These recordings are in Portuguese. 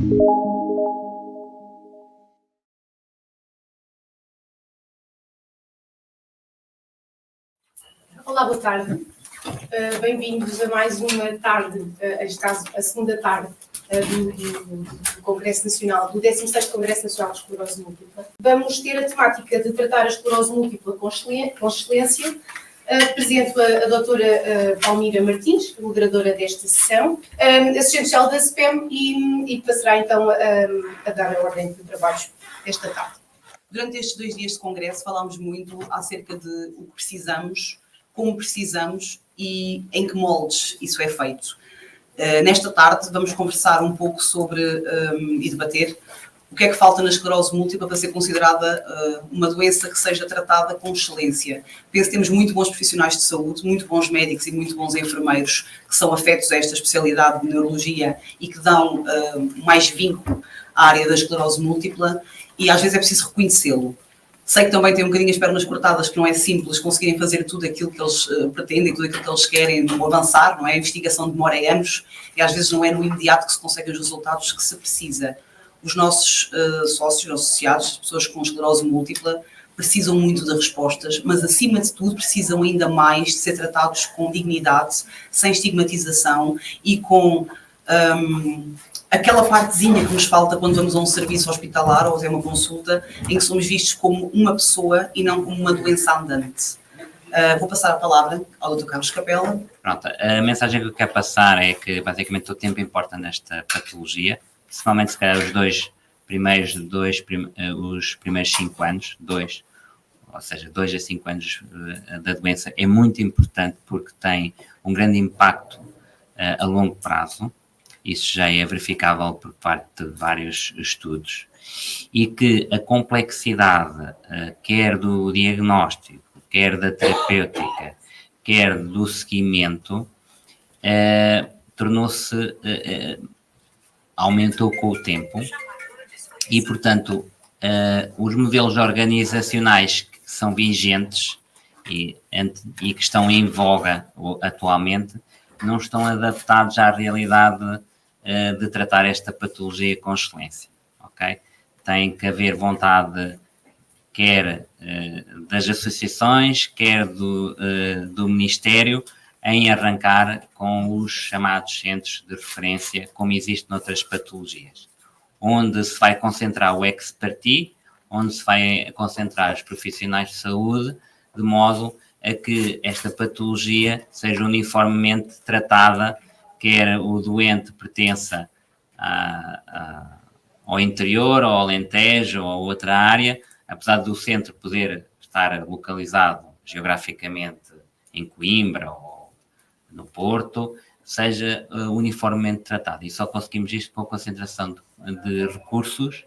Olá, boa tarde. Bem-vindos a mais uma tarde, neste caso a segunda tarde do Congresso Nacional, do 16º Congresso Nacional de Esclerose Múltipla. Vamos ter a temática de tratar a esclerose múltipla com excelência. Apresento a doutora Palmira Martins, moderadora desta sessão, assistente social da SPEM e passará então a dar a ordem de trabalhos desta tarde. Durante estes 2 dias de congresso falámos muito acerca de o que precisamos, como precisamos e em que moldes isso é feito. Nesta tarde vamos conversar um pouco sobre e debater o que é que falta na esclerose múltipla para ser considerada uma doença que seja tratada com excelência. Penso que temos muito bons profissionais de saúde, muito bons médicos e muito bons enfermeiros que são afetos a esta especialidade de neurologia e que dão mais vínculo à área da esclerose múltipla e às vezes é preciso reconhecê-lo. Sei que também têm um bocadinho as pernas cortadas, que não é simples conseguirem fazer tudo aquilo que eles pretendem, tudo aquilo que eles querem, no avançar, não é? A investigação demora anos e às vezes não é no imediato que se conseguem os resultados que se precisa. Os nossos sócios, associados, pessoas com esclerose múltipla, precisam muito de respostas, mas acima de tudo precisam ainda mais de ser tratados com dignidade, sem estigmatização e com aquela partezinha que nos falta quando vamos a um serviço hospitalar ou a uma consulta, em que somos vistos como uma pessoa e não como uma doença andante. Vou passar a palavra ao Dr. Carlos Capela. Pronto, a mensagem que eu quero passar é que basicamente o tempo importa nesta patologia, principalmente se calhar os primeiros 5 anos, ou seja, 2 a 5 anos da doença é muito importante porque tem um grande impacto a longo prazo. Isso já é verificável por parte de vários estudos e que a complexidade, quer do diagnóstico, quer da terapêutica, quer do seguimento, aumentou com o tempo e, portanto, os modelos organizacionais que são vigentes e que estão em voga atualmente não estão adaptados à realidade de tratar esta patologia com excelência, ok? Tem que haver vontade quer das associações, quer do Ministério, em arrancar com os chamados centros de referência, como existe noutras patologias, onde se vai concentrar o expertise, onde se vai concentrar os profissionais de saúde, de modo a que esta patologia seja uniformemente tratada, quer o doente pertença ao interior, ou ao Alentejo, ou a outra área, apesar do centro poder estar localizado geograficamente em Coimbra ou no Porto, seja uniformemente tratado. E só conseguimos isto com a concentração de recursos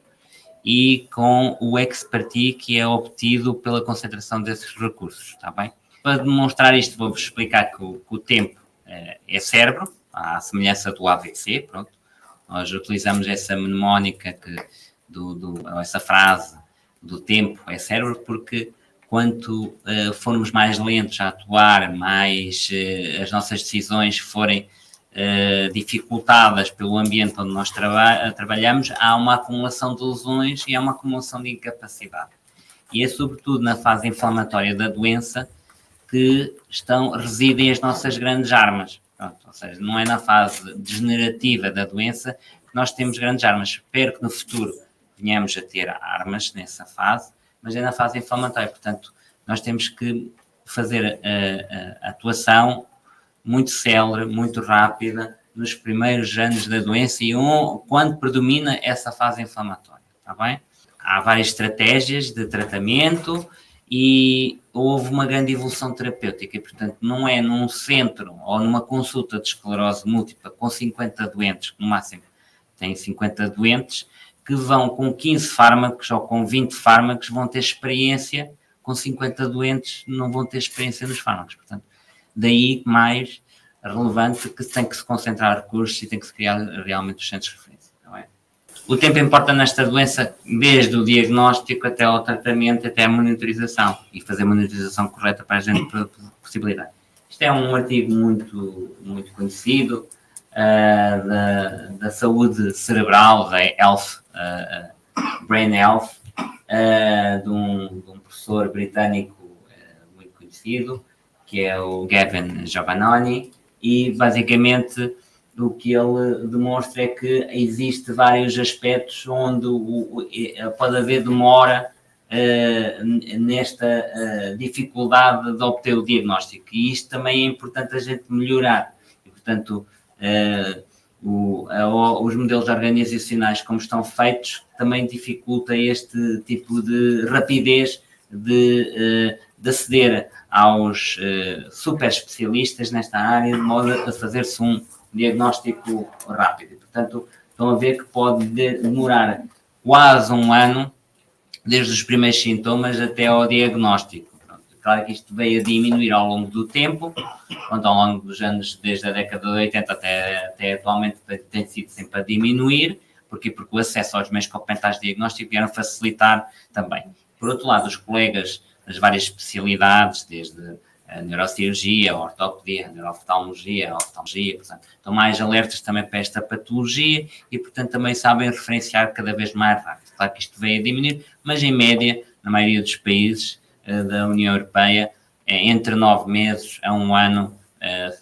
e com o expertise que é obtido pela concentração desses recursos, está bem? Para demonstrar isto, vou-vos explicar que o tempo é cérebro, à semelhança do AVC, pronto. Nós utilizamos essa mnemónica, essa frase do tempo é cérebro, porque quanto formos mais lentos a atuar, mais as nossas decisões forem dificultadas pelo ambiente onde nós trabalhamos, há uma acumulação de lesões e há uma acumulação de incapacidade. E é sobretudo na fase inflamatória da doença que residem as nossas grandes armas. Pronto, ou seja, não é na fase degenerativa da doença que nós temos grandes armas. Espero que no futuro venhamos a ter armas nessa fase, mas é na fase inflamatória. Portanto, nós temos que fazer a atuação muito célere, muito rápida, nos primeiros anos da doença e quando predomina essa fase inflamatória, está bem? Há várias estratégias de tratamento e houve uma grande evolução terapêutica e, portanto, não é num centro ou numa consulta de esclerose múltipla com 50 doentes, que no máximo têm 50 doentes, que vão com 15 fármacos ou com 20 fármacos vão ter experiência, com 50 doentes não vão ter experiência nos fármacos. Portanto, daí mais relevante que tem que se concentrar recursos e tem que se criar realmente os centros de referência. Não é? O tempo importa nesta doença desde o diagnóstico até ao tratamento, até a monitorização e fazer a monitorização correta para a gente possibilidade. Isto é um artigo muito conhecido da saúde cerebral, da health, brain health, de um professor britânico muito conhecido, que é o Gavin Giovannoni, e basicamente o que ele demonstra é que existe vários aspectos onde pode haver demora nesta dificuldade de obter o diagnóstico, e isto também é importante a gente melhorar, e portanto os modelos organizacionais como estão feitos também dificulta este tipo de rapidez de aceder aos super especialistas nesta área, de modo a fazer-se um diagnóstico rápido. Portanto, estão a ver que pode demorar quase um ano, desde os primeiros sintomas até ao diagnóstico. Pronto, claro que isto veio a diminuir ao longo do tempo, ao longo dos anos, desde a década de 80 até atualmente, tem sido sempre a diminuir. Porquê? Porque o acesso aos meios complementares de diagnóstico vieram facilitar também. Por outro lado, os colegas das várias especialidades, desde a neurocirurgia, a ortopedia, a neuroftalmologia, a oftalmologia, portanto, estão mais alertas também para esta patologia e, portanto, também sabem referenciar cada vez mais rápido. Claro que isto veio a diminuir, mas em média, na maioria dos países da União Europeia, entre 9 meses a 1 ano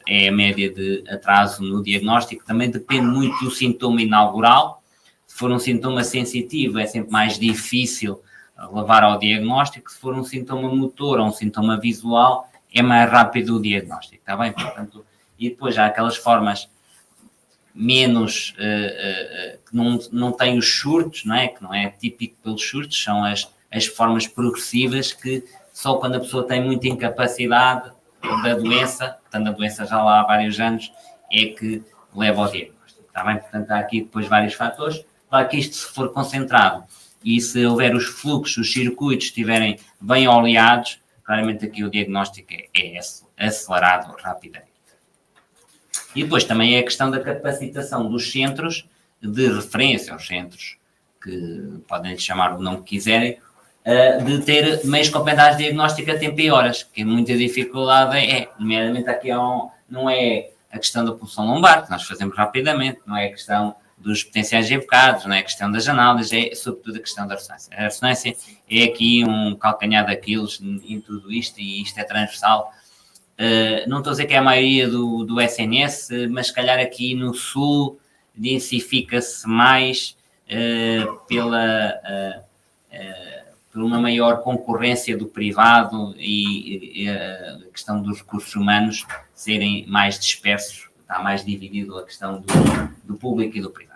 é a média de atraso no diagnóstico. Também depende muito do sintoma inaugural. Se for um sintoma sensitivo, é sempre mais difícil levar ao diagnóstico. Se for um sintoma motor ou um sintoma visual, é mais rápido o diagnóstico, está bem? Portanto, e depois há aquelas formas menos, que não têm os surtos, não é? Que não é típico pelos surtos, são as formas progressivas que só quando a pessoa tem muita incapacidade da doença, portanto a doença já lá há vários anos, é que leva ao diagnóstico, está bem? Portanto, há aqui depois vários fatores. Claro que isto, se for concentrado e se houver os fluxos, os circuitos estiverem bem oleados, claramente aqui o diagnóstico é acelerado rapidamente. E depois também é a questão da capacitação dos centros de referência, os centros que podem chamar o nome que quiserem, de ter meios complementares de diagnóstico a tempo e horas, que muita dificuldade nomeadamente aqui não é a questão da punção lombar, que nós fazemos rapidamente, não é a questão dos potenciais evocados, não é a questão das análises, é sobretudo a questão da ressonância. A ressonância é aqui um calcanhar daqueles em tudo isto, e isto é transversal. Não estou a dizer que é a maioria do SNS, mas se calhar aqui no Sul densifica-se mais por uma maior concorrência do privado e a questão dos recursos humanos serem mais dispersos, está mais dividido a questão do público e do privado.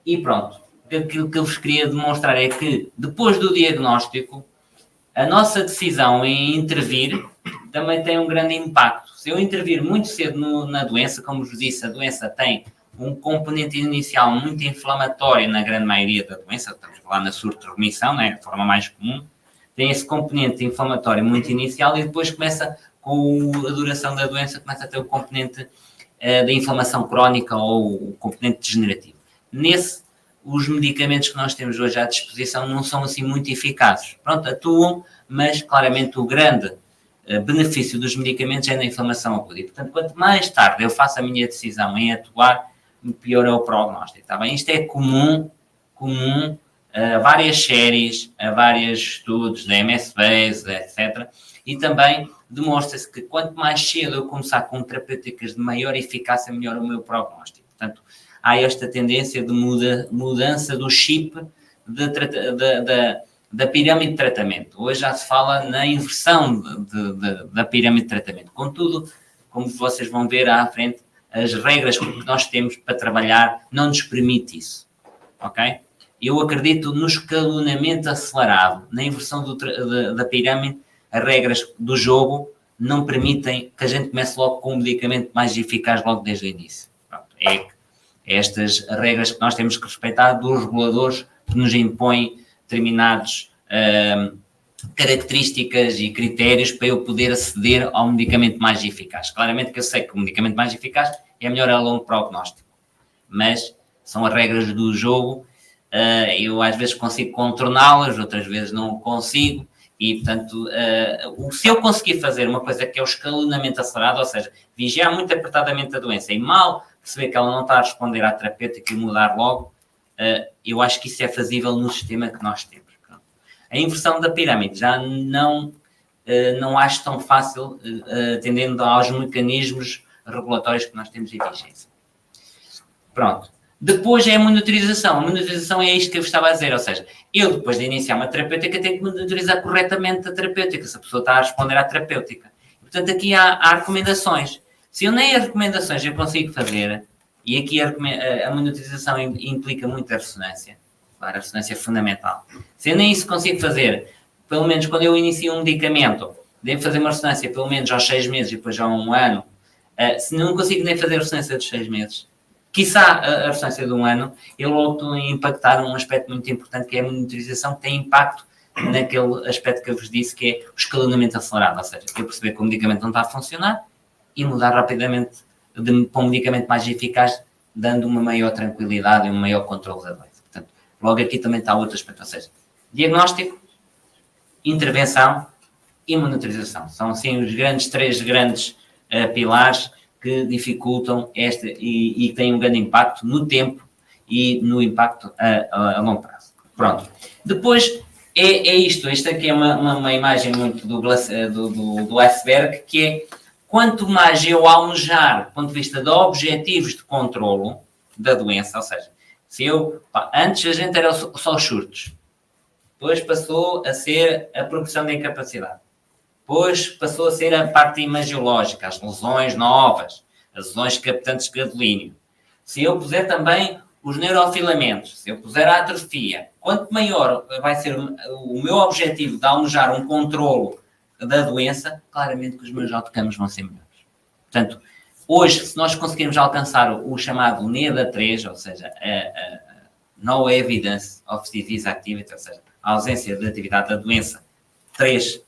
E pronto, aquilo que eu vos queria demonstrar é que depois do diagnóstico, a nossa decisão em intervir também tem um grande impacto. Se eu intervir muito cedo na doença, como vos disse, a doença tem um componente inicial muito inflamatório na grande maioria da doença, estamos a falar na surto-remissão, né, a forma mais comum, tem esse componente inflamatório muito inicial e depois começa, com a duração da doença, começa a ter o componente da inflamação crónica ou o componente degenerativo. Os medicamentos que nós temos hoje à disposição não são assim muito eficazes. Pronto, atuam, mas claramente o grande benefício dos medicamentos é na inflamação aguda. E, portanto, quanto mais tarde eu faço a minha decisão em atuar, pior é o prognóstico, está bem? Isto é comum a várias séries, a vários estudos da MS-Base, etc. E também demonstra-se que quanto mais cedo eu começar com terapêuticas de maior eficácia, melhor o meu prognóstico. Portanto, há esta tendência de mudança do chip da pirâmide de tratamento. Hoje já se fala na inversão da pirâmide de tratamento. Contudo, como vocês vão ver à frente, as regras que nós temos para trabalhar não nos permite isso, ok? Eu acredito no escalonamento acelerado, na inversão da pirâmide. As regras do jogo não permitem que a gente comece logo com um medicamento mais eficaz logo desde o início. Pronto, é estas regras que nós temos que respeitar dos reguladores que nos impõem determinadas características e critérios para eu poder aceder ao medicamento mais eficaz. Claramente que eu sei que o medicamento mais eficaz é melhor a longo prognóstico, mas são as regras do jogo. Eu às vezes consigo contorná-las, outras vezes não consigo, E, portanto, se eu conseguir fazer uma coisa que é o escalonamento acelerado, ou seja, vigiar muito apertadamente a doença e mal perceber que ela não está a responder à terapêutica e mudar logo, eu acho que isso é fazível no sistema que nós temos. Pronto. A inversão da pirâmide já não acho tão fácil, atendendo aos mecanismos regulatórios que nós temos em vigência. Pronto. Depois é a monitorização. A monitorização é isto que eu estava a dizer, ou seja, eu depois de iniciar uma terapêutica tenho que monitorizar corretamente a terapêutica, se a pessoa está a responder à terapêutica. Portanto, aqui há recomendações. Se eu nem as recomendações eu consigo fazer, e aqui a monitorização implica muito a ressonância, claro, a ressonância é fundamental. Se eu nem isso consigo fazer, pelo menos quando eu inicio um medicamento, devo fazer uma ressonância pelo menos aos 6 meses e depois já a 1 ano, se não consigo nem fazer a ressonância dos 6 meses, quiçá a ressonância de 1 ano, eu logo estou a impactar um aspecto muito importante que é a monitorização, que tem impacto naquele aspecto que eu vos disse, que é o escalonamento acelerado, ou seja, eu perceber que o medicamento não está a funcionar e mudar rapidamente para um medicamento mais eficaz, dando uma maior tranquilidade e um maior controle da doença. Portanto, logo aqui também está outro aspecto, ou seja, diagnóstico, intervenção e monitorização. São assim os três grandes pilares que dificultam e têm um grande impacto no tempo e no impacto a longo prazo. Pronto. Depois é isto. Esta aqui é uma imagem muito do iceberg, que é quanto mais eu almejar, do ponto de vista de objetivos de controlo da doença, ou seja, se antes a gente era só os surtos, depois passou a ser a progressão da incapacidade. Depois passou a ser a parte imagiológica, as lesões novas, as lesões captantes de gadolínio. Se eu puser também os neurofilamentos, se eu puser a atrofia, quanto maior vai ser o meu objetivo de almejar um controlo da doença, claramente que os meus outcomes vão ser melhores. Portanto, hoje, se nós conseguirmos alcançar o chamado NEDA3, ou seja, No Evidence of Disease Activity, ou seja, a ausência de atividade da doença, 3,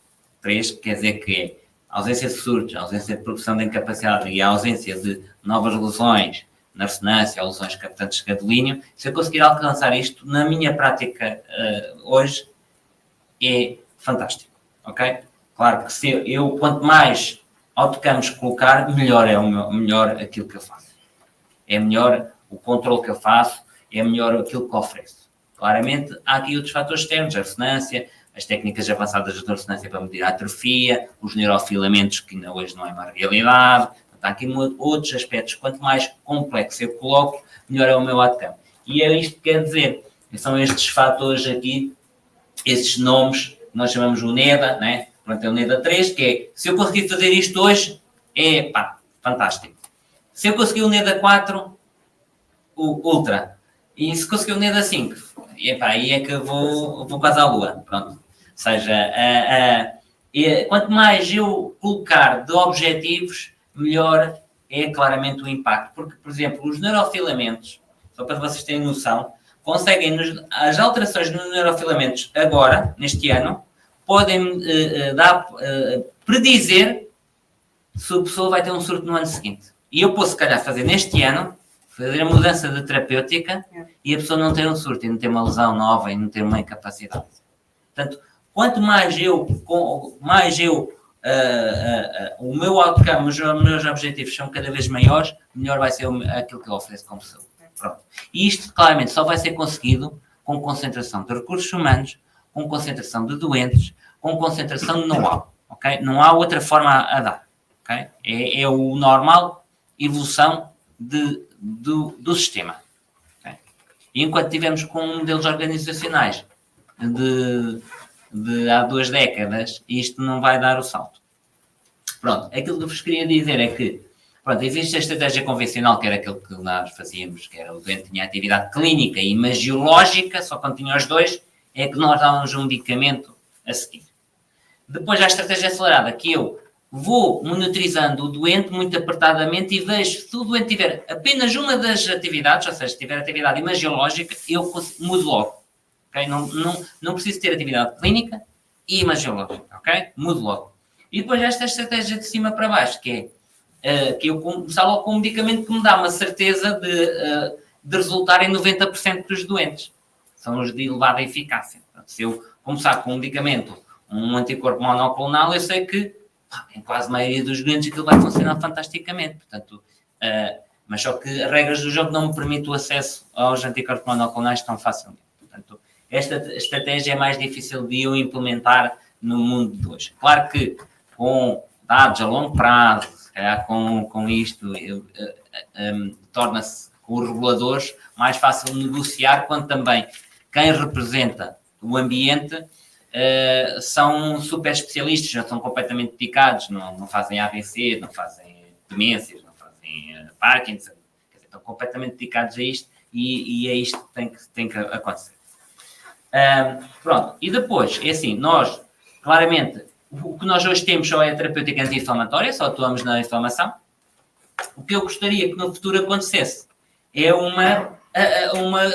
quer dizer que é a ausência de surtos, a ausência de progressão da incapacidade e a ausência de novas lesões na ressonância ou lesões captantes de gadolínio, se eu conseguir alcançar isto, na minha prática hoje, é fantástico, ok? Claro que se eu quanto mais outcomes colocar, melhor aquilo que eu faço. É melhor o controle que eu faço, é melhor aquilo que ofereço. Claramente, há aqui outros fatores externos, a ressonância, as técnicas avançadas de ressonância para medir a atrofia, os neurofilamentos, que ainda hoje não é uma realidade. Há aqui outros aspectos. Quanto mais complexo eu coloco, melhor é o meu outcome. E é isto que quer dizer. São estes fatores aqui, estes nomes, que nós chamamos o NEDA, né? Pronto, é o NEDA 3, que é, se eu conseguir fazer isto hoje, fantástico. Se eu conseguir o NEDA 4, o Ultra. E se conseguir o NEDA 5, aí é que eu vou quase à lua. Pronto. Ou seja, quanto mais eu colocar de objetivos, melhor é claramente o impacto. Porque, por exemplo, os neurofilamentos, só para vocês terem noção, conseguem, as alterações nos neurofilamentos agora, neste ano, podem predizer se a pessoa vai ter um surto no ano seguinte. E eu posso, se calhar, fazer neste ano, fazer a mudança de terapêutica e a pessoa não ter um surto, e não ter uma lesão nova, e não ter uma incapacidade. Portanto, quanto mais o meu outcome, os meus objetivos são cada vez maiores, melhor vai ser aquilo que eu ofereço como pessoa. Pronto. E isto, claramente, só vai ser conseguido com concentração de recursos humanos, com concentração de doentes, com concentração de know-how. Okay? Não há outra forma a dar. Okay? É o normal evolução do sistema. Okay? E enquanto tivemos com modelos organizacionais de há 2 décadas, isto não vai dar o salto. Pronto, aquilo que vos queria dizer é que existe a estratégia convencional, que era aquilo que nós fazíamos, que era o doente tinha atividade clínica e imagiológica, só quando tinha os dois, é que nós dávamos um medicamento a seguir. Depois há a estratégia acelerada, que eu vou monitorizando o doente muito apertadamente e vejo se o doente tiver apenas uma das atividades, ou seja, se tiver atividade imagiológica, eu mudo logo. Okay? Não preciso ter atividade clínica e imagiológica. Okay? Mudo logo. E depois esta estratégia de cima para baixo, que é que eu começar logo com um medicamento que me dá uma certeza de resultar em 90% dos doentes. São os de elevada eficácia. Portanto, se eu começar com um medicamento um anticorpo monoclonal, eu sei que em quase a maioria dos doentes aquilo vai funcionar fantasticamente. Portanto, mas só que as regras do jogo não me permitem o acesso aos anticorpos monoclonais tão facilmente. Portanto, esta estratégia é mais difícil de eu implementar no mundo de hoje. Claro que com dados a longo prazo, se calhar com isto, torna-se com os reguladores mais fácil negociar, quando também quem representa o ambiente são super especialistas, já são completamente dedicados, não fazem AVC, não fazem demências, não fazem Parkinson, quer dizer, estão completamente dedicados a isto e é isto que tem que acontecer. Pronto, e depois, é assim, nós, claramente, o que nós hoje temos só é a terapêutica anti-inflamatória, só atuamos na inflamação. O que eu gostaria que no futuro acontecesse é uma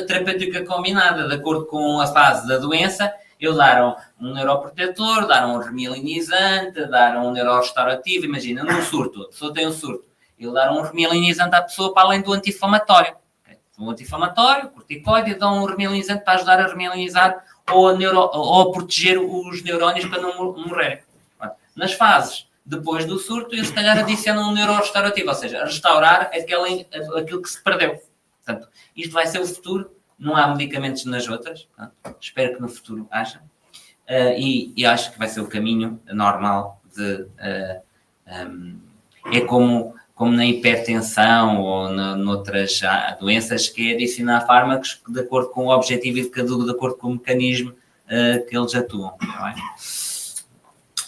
terapêutica combinada, de acordo com a fase da doença. Eu dar um neuroprotetor, dar um remielinizante, dar um neurorestaurativo. Imagina, num surto, a pessoa tem um surto, eu dar um remielinizante à pessoa para além do anti-inflamatório. Okay? Um anti-inflamatório, corticoide, eu dou um remielinizante para ajudar a remielinizar ou a proteger os neurónios para não morrerem. Nas fases depois do surto, eu se calhar adiciono um neurorestaurativo, ou seja, restaurar aquilo que se perdeu. Portanto, isto vai ser o futuro. Não há medicamentos nas outras. Tá? Espero que no futuro haja. E acho que vai ser o caminho normal de... é como na hipertensão ou noutras doenças, que é adicionar fármacos de acordo com o objetivo e de acordo com o mecanismo que eles atuam. Não é?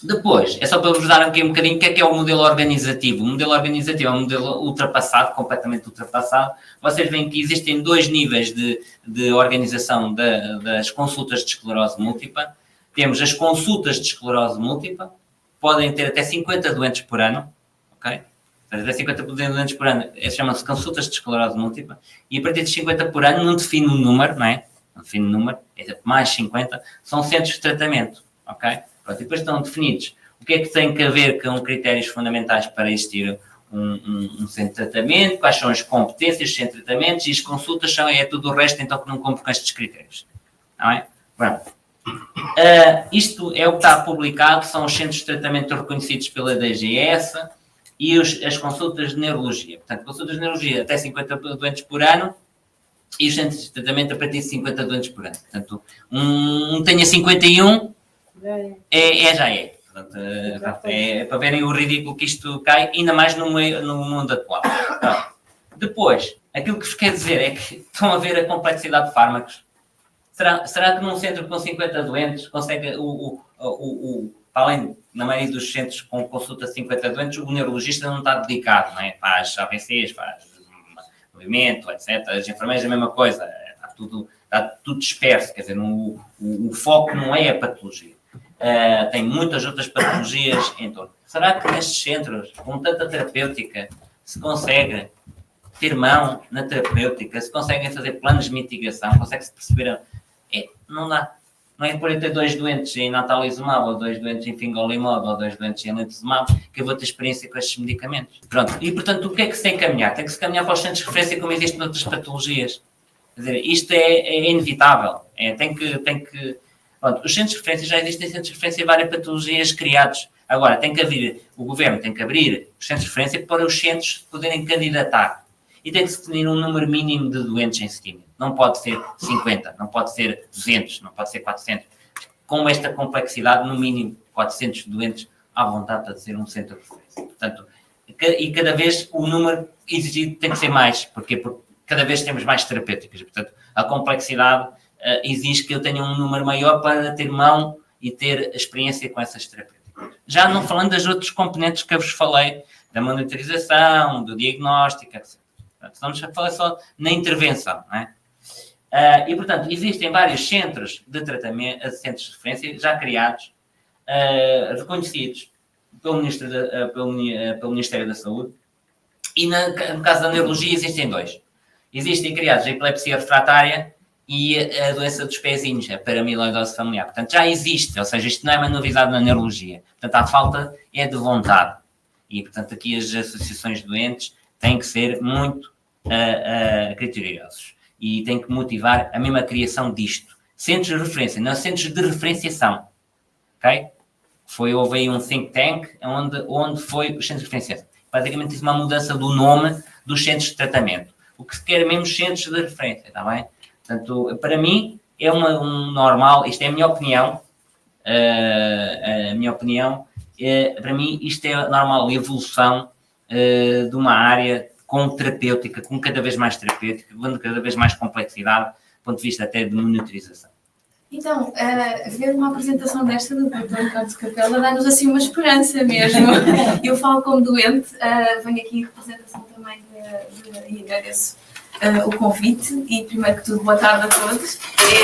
Depois, é só para vos dar aqui um bocadinho o que é o modelo organizativo. O modelo organizativo é um modelo ultrapassado, completamente ultrapassado. Vocês veem que existem 2 níveis de organização das consultas de esclerose múltipla. Temos as consultas de esclerose múltipla, podem ter até 50 doentes por ano, ok? Até 50 doentes por ano, chamam-se consultas de esclerose múltipla, e a partir de 50 por ano não define um número, não é? Não define um número, mais 50, são centros de tratamento, ok? Pronto, e depois estão definidos o que é que tem que haver com critérios fundamentais para existir um centro de tratamento, quais são as competências dos centros de tratamento, e as consultas é tudo o resto, então, que não cumpre com estes critérios. Não é? Pronto. Isto é o que está publicado, são os centros de tratamento reconhecidos pela DGS e as consultas de neurologia. Portanto, consultas de neurologia até 50 doentes por ano e os centros de tratamento a partir de 50 doentes por ano. Portanto, tenha 51... já é. Portanto, é para verem o ridículo que isto cai, ainda mais no mundo atual. Então, depois, aquilo que vos quer dizer é que estão a ver a complexidade de fármacos. Será que num centro com 50 doentes consegue, para além, na maioria dos centros com consulta de 50 doentes, o neurologista não está dedicado, não é? Faz AVCs, faz movimento, etc. As enfermeiras a mesma coisa, está tudo disperso, quer dizer, o foco não é a patologia. Tem muitas outras patologias em torno. Será que nestes centros, com tanta terapêutica, se consegue ter mão na terapêutica, se conseguem fazer planos de mitigação, consegue-se perceber... não dá. Não é por eu ter 2 doentes em natalizumab, ou 2 doentes em fingolimab, ou 2 doentes em lentezumab, que eu vou ter experiência com estes medicamentos. Pronto. E, portanto, o que é que se tem que caminhar? Tem que se caminhar para os centros de referência como existem noutras patologias. Quer dizer, isto é inevitável. Pronto, os centros de referência, já existem centros de referência em várias patologias criados. Agora, o governo tem que abrir os centros de referência para os centros poderem candidatar. E tem que se definir um número mínimo de doentes em seguimento. Não pode ser 50, não pode ser 200, não pode ser 400. Com esta complexidade, no mínimo 400 doentes à vontade para ser um centro de referência. Portanto, e cada vez o número exigido tem que ser mais. Porquê? Porque cada vez temos mais terapêuticas. Portanto, a complexidade exige que eu tenha um número maior para ter mão e ter experiência com essas terapêuticas. Já não falando das outras componentes que eu vos falei, da monitorização, do diagnóstico, etc. Estamos a falar só na intervenção, não é? E, portanto, existem vários centros de tratamento, centros de referência já criados, reconhecidos pelo Ministério da Saúde, e no caso da neurologia existem 2. Existem criados a epilepsia refratária e a doença dos pezinhos, a paramiloidose familiar. Portanto, já existe, ou seja, isto não é uma novidade na neurologia. Portanto, a falta é de vontade. E, portanto, aqui as associações de doentes têm que ser muito criteriosos e têm que motivar a mesma criação disto. Centros de referência, não centros de referenciação. Ok? houve aí um think tank onde foi os centros de referência. Praticamente isso é uma mudança do nome dos centros de tratamento. O que se quer mesmo centros de referência, está bem? Portanto, para mim, é um normal, isto é a minha opinião, para mim isto é a normal evolução de uma área com terapêutica, com cada vez mais terapêutica, com cada vez mais complexidade, do ponto de vista até de monitorização. Então, ver uma apresentação desta do Dr. Carlos Capela dá-nos assim uma esperança mesmo. Eu falo como doente, venho aqui em representação também e agradeço o convite e, primeiro que tudo, boa tarde a todos.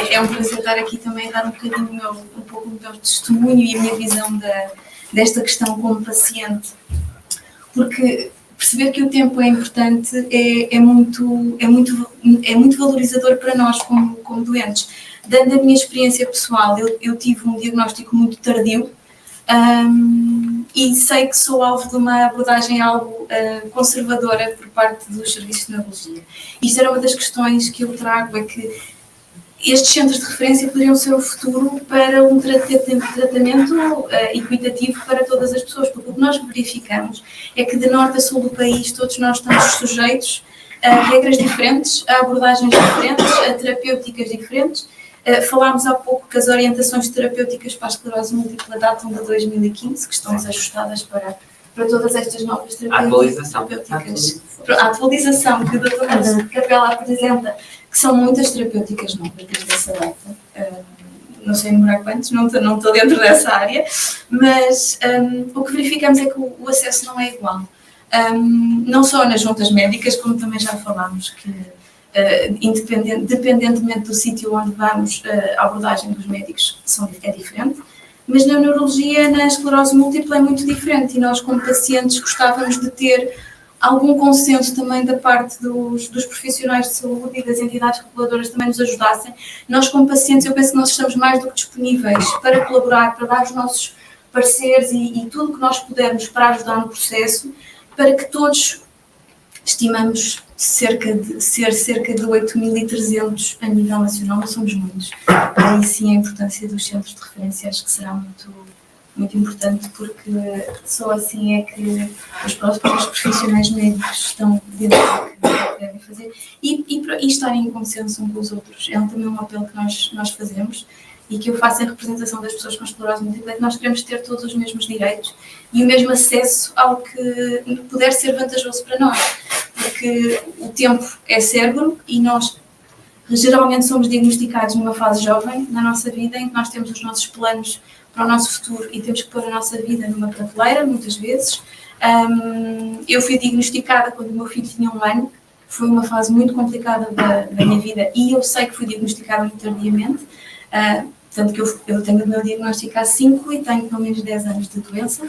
É um prazer estar aqui também a dar um bocadinho um pouco do meu testemunho e a minha visão desta questão como paciente. Porque perceber que o tempo é importante é muito valorizador para nós como doentes. Dando a minha experiência pessoal, eu tive um diagnóstico muito tardio e sei que sou alvo de uma abordagem algo conservadora por parte dos serviços de neurologia. Isto era uma das questões que eu trago, é que estes centros de referência poderiam ser o futuro para um tratamento equitativo para todas as pessoas, porque o que nós verificamos é que de norte a sul do país todos nós estamos sujeitos a regras diferentes, a abordagens diferentes, a terapêuticas diferentes. Falámos há pouco que as orientações terapêuticas para a esclerose múltipla datam de 2015, que estão desajustadas para todas estas novas terapêuticas. A atualização que o Dr. Carlos Capela apresenta, que são muitas terapêuticas novas desde essa data. Não sei enumerar quantos, não estou dentro dessa área, mas o que verificamos é que o acesso não é igual. Não só nas juntas médicas, como também já falámos, que dependentemente do sítio onde vamos, a abordagem dos médicos é diferente, mas na neurologia, na esclerose múltipla é muito diferente e nós como pacientes gostávamos de ter algum consenso também da parte dos profissionais de saúde e das entidades reguladoras também nos ajudassem. Nós como pacientes, eu penso que nós estamos mais do que disponíveis para colaborar, para dar os nossos pareceres e tudo o que nós pudermos para ajudar no processo, para que todos, estimamos cerca de 8.300 a nível nacional, não somos muitos. Aí sim a importância dos centros de referência acho que será muito, muito importante, porque só assim é que os próprios profissionais médicos estão dentro do que devem fazer e estarem em consenso uns com os outros. É também um apelo que nós fazemos e que eu faço em representação das pessoas com esclerose múltipla, é que nós queremos ter todos os mesmos direitos e o mesmo acesso ao que puder ser vantajoso para nós, porque o tempo é cérebro e nós geralmente somos diagnosticados numa fase jovem na nossa vida, em que nós temos os nossos planos para o nosso futuro e temos que pôr a nossa vida numa prateleira, muitas vezes. Eu fui diagnosticada quando o meu filho tinha 1 ano, foi uma fase muito complicada da minha vida e eu sei que fui diagnosticada muito tardiamente, tanto que eu tenho o meu diagnóstico há 5 e tenho pelo menos 10 anos de doença.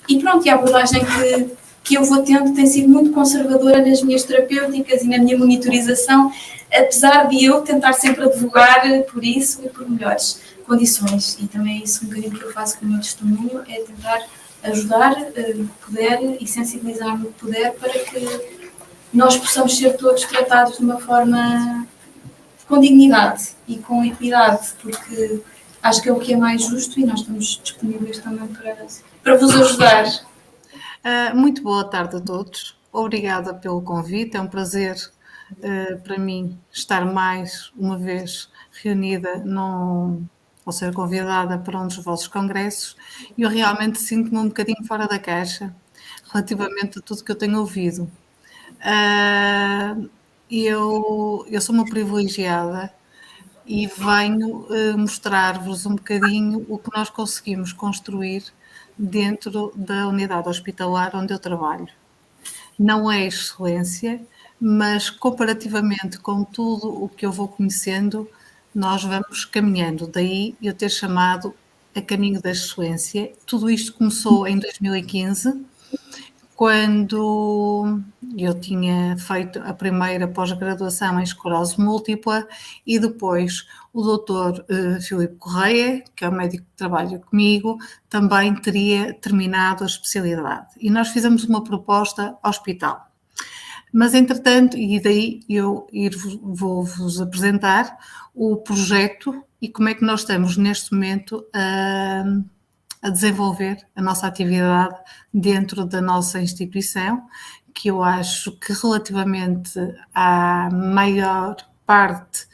E pronto, e a abordagem que eu vou tendo tem sido muito conservadora nas minhas terapêuticas e na minha monitorização, apesar de eu tentar sempre advogar por isso e por melhores condições. E também é isso um bocadinho que eu faço com o meu testemunho, é tentar ajudar, poder e sensibilizar-me o poder para que nós possamos ser todos tratados de uma forma com dignidade e com equidade, porque acho que é o que é mais justo e nós estamos disponíveis também para vos ajudar. Muito boa tarde a todos. Obrigada pelo convite. É um prazer para mim estar mais uma vez reunida ou ser convidada para um dos vossos congressos. Eu realmente sinto-me um bocadinho fora da caixa relativamente a tudo que eu tenho ouvido. Eu sou uma privilegiada e venho mostrar-vos um bocadinho o que nós conseguimos construir dentro da unidade hospitalar onde eu trabalho. Não é excelência, mas comparativamente com tudo o que eu vou conhecendo, nós vamos caminhando. Daí eu ter chamado a caminho da excelência. Tudo isto começou em 2015, quando eu tinha feito a primeira pós-graduação em esclerose múltipla e depois o doutor Filipe Correia, que é o médico que trabalha comigo, também teria terminado a especialidade. E nós fizemos uma proposta ao hospital. Mas, entretanto, e daí vou-vos apresentar o projeto e como é que nós estamos neste momento a desenvolver a nossa atividade dentro da nossa instituição, que eu acho que relativamente à maior parte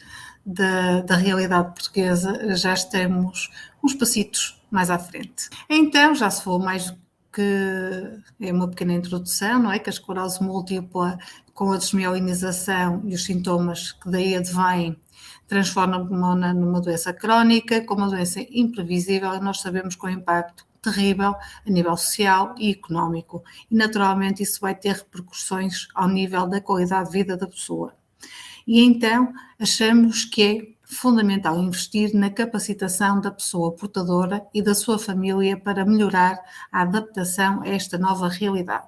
da realidade portuguesa já estamos uns passitos mais à frente. Então, já se falou mais que é uma pequena introdução, não é? Que a esclerose múltipla, com a desmielinização e os sintomas que daí advêm, transforma-na numa doença crónica, com uma doença imprevisível, e nós sabemos com o impacto terrível a nível social e económico. E, naturalmente, isso vai ter repercussões ao nível da qualidade de vida da pessoa. E então, achamos que é fundamental investir na capacitação da pessoa portadora e da sua família para melhorar a adaptação a esta nova realidade.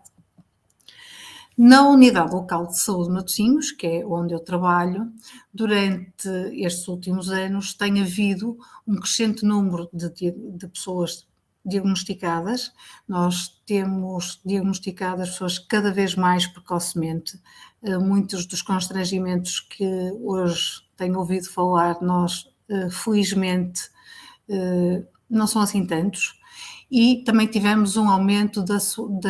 Na Unidade Local de Saúde Matosinhos, que é onde eu trabalho, durante estes últimos anos tem havido um crescente número de pessoas diagnosticadas. Nós temos diagnosticado as pessoas cada vez mais precocemente. Muitos dos constrangimentos que hoje tenho ouvido falar, nós, felizmente, não são assim tantos. E também tivemos um aumento das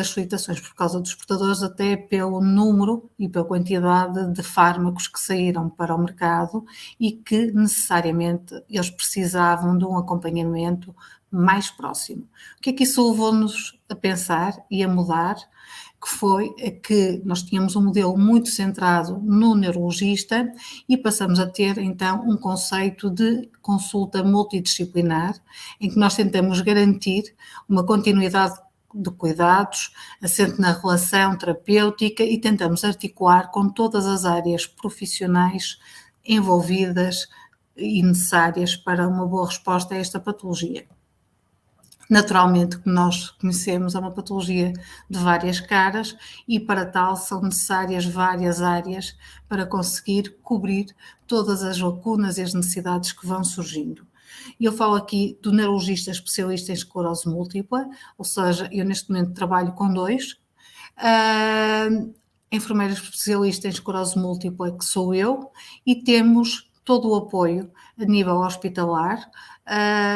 solicitações por causa dos portadores, até pelo número e pela quantidade de fármacos que saíram para o mercado e que necessariamente eles precisavam de um acompanhamento mais próximo. O que é que isso levou-nos a pensar e a mudar? Que foi que nós tínhamos um modelo muito centrado no neurologista e passamos a ter, então, um conceito de consulta multidisciplinar, em que nós tentamos garantir uma continuidade de cuidados, assente na relação terapêutica e tentamos articular com todas as áreas profissionais envolvidas e necessárias para uma boa resposta a esta patologia. Naturalmente, que nós conhecemos, é uma patologia de várias caras e para tal são necessárias várias áreas para conseguir cobrir todas as lacunas e as necessidades que vão surgindo. Eu falo aqui do neurologista especialista em esclerose múltipla, ou seja, eu neste momento trabalho com 2, enfermeira especialista em esclerose múltipla, que sou eu, e temos todo o apoio a nível hospitalar.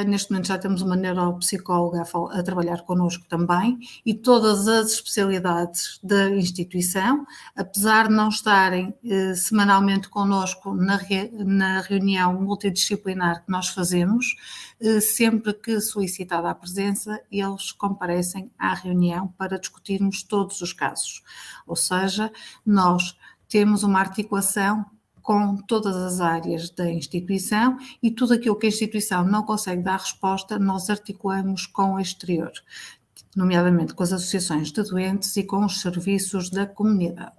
Neste momento já temos uma neuropsicóloga a trabalhar connosco também e todas as especialidades da instituição, apesar de não estarem semanalmente connosco na reunião multidisciplinar que nós fazemos, sempre que solicitada a presença, eles comparecem à reunião para discutirmos todos os casos. Ou seja, nós temos uma articulação com todas as áreas da instituição e tudo aquilo que a instituição não consegue dar resposta, nós articulamos com o exterior, nomeadamente com as associações de doentes e com os serviços da comunidade.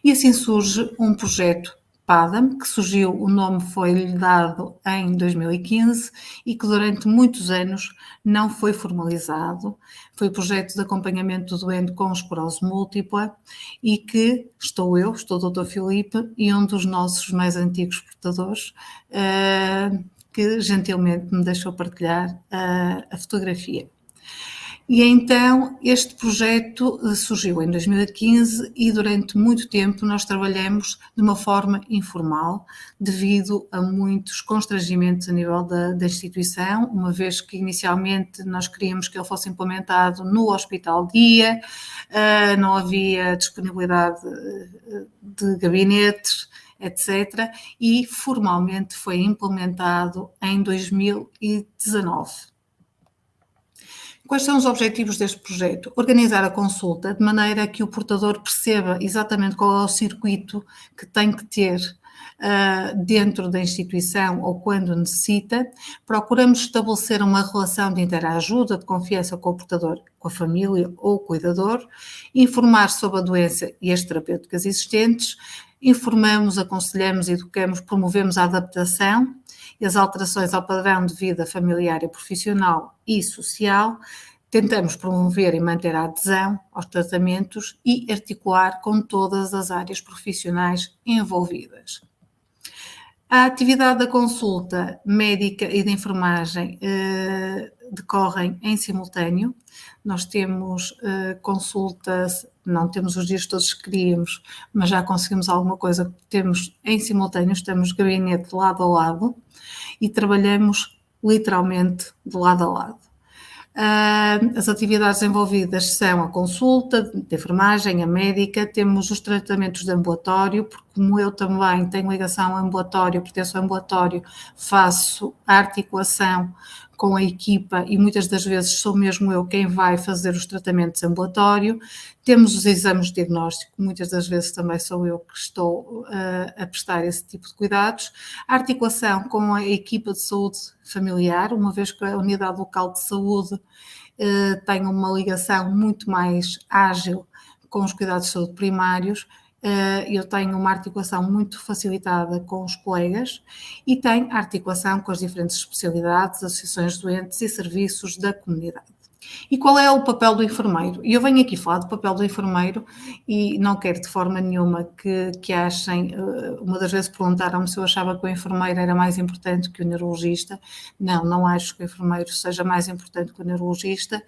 E assim surge um projeto PADAM, que surgiu, o nome foi-lhe dado em 2015 e que durante muitos anos não foi formalizado. Foi o projeto de acompanhamento do doente com esclerose múltipla e que estou o Dr. Filipe e um dos nossos mais antigos portadores, que gentilmente me deixou partilhar a fotografia. E então este projeto surgiu em 2015 e durante muito tempo nós trabalhamos de uma forma informal devido a muitos constrangimentos a nível da instituição, uma vez que inicialmente nós queríamos que ele fosse implementado no hospital dia, não havia disponibilidade de gabinetes, etc. E formalmente foi implementado em 2019. Quais são os objetivos deste projeto? Organizar a consulta de maneira que o portador perceba exatamente qual é o circuito que tem que ter dentro da instituição ou quando necessita. Procuramos estabelecer uma relação de interajuda, de confiança com o portador, com a família ou o cuidador, informar sobre a doença e as terapêuticas existentes, informamos, aconselhamos, educamos, promovemos a adaptação e as alterações ao padrão de vida familiar e profissional e social, tentamos promover e manter a adesão aos tratamentos e articular com todas as áreas profissionais envolvidas. A atividade da consulta médica e de enfermagem decorrem em simultâneo. Nós temos consultas, não temos os dias todos que queríamos, mas já conseguimos alguma coisa, temos em simultâneo, estamos gabinete de lado a lado e trabalhamos literalmente de lado a lado. As atividades envolvidas são a consulta de enfermagem, a médica, temos os tratamentos de ambulatório, porque como eu também tenho ligação ao ambulatório, pertenço ao ambulatório, faço a articulação com a equipa e muitas das vezes sou mesmo eu quem vai fazer os tratamentos de ambulatório. Temos os exames de diagnóstico, muitas das vezes também sou eu que estou a prestar esse tipo de cuidados. A articulação com a equipa de saúde familiar, uma vez que a unidade local de saúde tem uma ligação muito mais ágil com os cuidados de saúde primários, eu tenho uma articulação muito facilitada com os colegas e tenho articulação com as diferentes especialidades, associações de doentes e serviços da comunidade. E qual é o papel do enfermeiro? Eu venho aqui falar do papel do enfermeiro e não quero de forma nenhuma que achem, uma das vezes perguntaram-me se eu achava que o enfermeiro era mais importante que o neurologista. Não acho que o enfermeiro seja mais importante que o neurologista,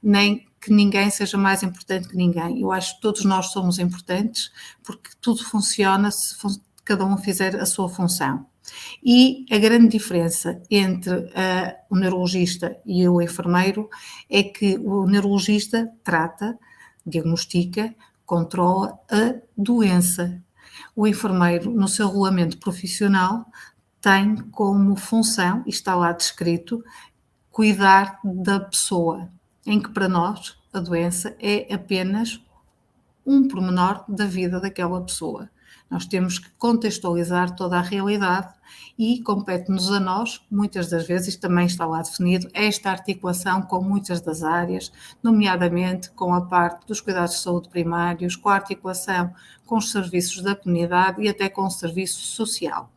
nem que ninguém seja mais importante que ninguém. Eu acho que todos nós somos importantes porque tudo funciona se cada um fizer a sua função. E a grande diferença entre o neurologista e o enfermeiro é que o neurologista trata, diagnostica, controla a doença. O enfermeiro, no seu regulamento profissional, tem como função, e está lá descrito, cuidar da pessoa, em que para nós a doença é apenas um pormenor da vida daquela pessoa. Nós temos que contextualizar toda a realidade e compete-nos a nós, muitas das vezes, isto também está lá definido, esta articulação com muitas das áreas, nomeadamente com a parte dos cuidados de saúde primários, com a articulação com os serviços da comunidade e até com o serviço social.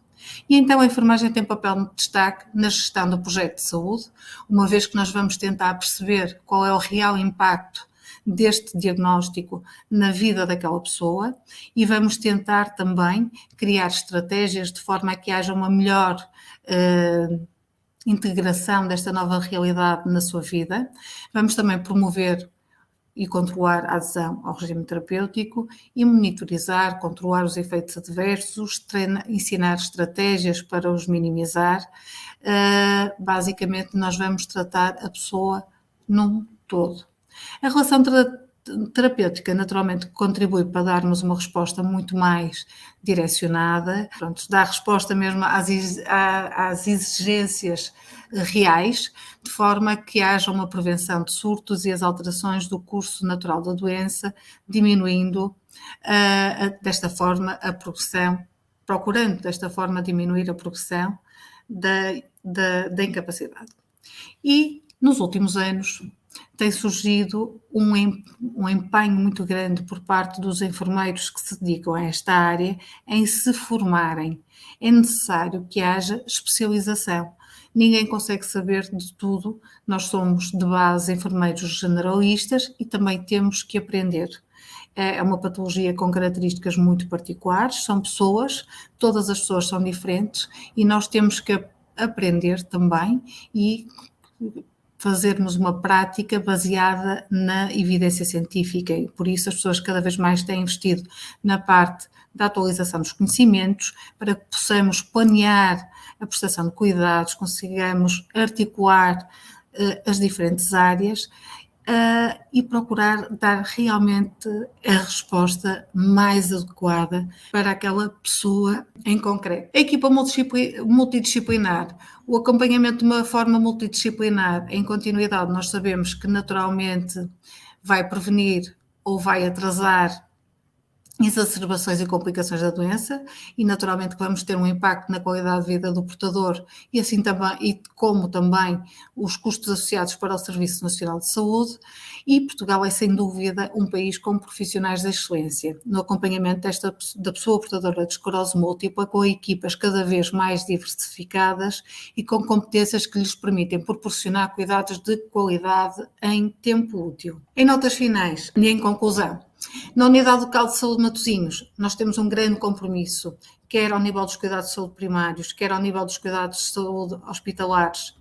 E então a enfermagem tem papel de destaque na gestão do projeto de saúde, uma vez que nós vamos tentar perceber qual é o real impacto deste diagnóstico na vida daquela pessoa e vamos tentar também criar estratégias de forma a que haja uma melhor integração desta nova realidade na sua vida. Vamos também promover e controlar a adesão ao regime terapêutico e monitorizar, controlar os efeitos adversos, ensinar estratégias para os minimizar. Basicamente, nós vamos tratar a pessoa num todo. A relação terapêutica naturalmente contribui para darmos uma resposta muito mais direcionada, dar resposta mesmo às exigências reais, de forma que haja uma prevenção de surtos e as alterações do curso natural da doença, diminuindo desta forma a progressão, procurando desta forma diminuir a progressão da incapacidade. E nos últimos anos tem surgido um empenho muito grande por parte dos enfermeiros que se dedicam a esta área em se formarem. É necessário que haja especialização. Ninguém consegue saber de tudo. Nós somos de base enfermeiros generalistas e também temos que aprender. É uma patologia com características muito particulares, são pessoas, todas as pessoas são diferentes e nós temos que aprender também e fazermos uma prática baseada na evidência científica e por isso as pessoas cada vez mais têm investido na parte da atualização dos conhecimentos para que possamos planear a prestação de cuidados, consigamos articular as diferentes áreas e procurar dar realmente a resposta mais adequada para aquela pessoa em concreto. A equipa multidisciplinar, o acompanhamento de uma forma multidisciplinar em continuidade, nós sabemos que naturalmente vai prevenir ou vai atrasar exacerbações e complicações da doença e naturalmente que vamos ter um impacto na qualidade de vida do portador e assim também, e como também os custos associados para o Serviço Nacional de Saúde e Portugal é sem dúvida um país com profissionais de excelência no acompanhamento da pessoa portadora de esclerose múltipla com equipas cada vez mais diversificadas e com competências que lhes permitem proporcionar cuidados de qualidade em tempo útil. Em notas finais e em conclusão, Na Unidade Local de Saúde Matosinhos, nós temos um grande compromisso, quer ao nível dos cuidados de saúde primários, quer ao nível dos cuidados de saúde hospitalares,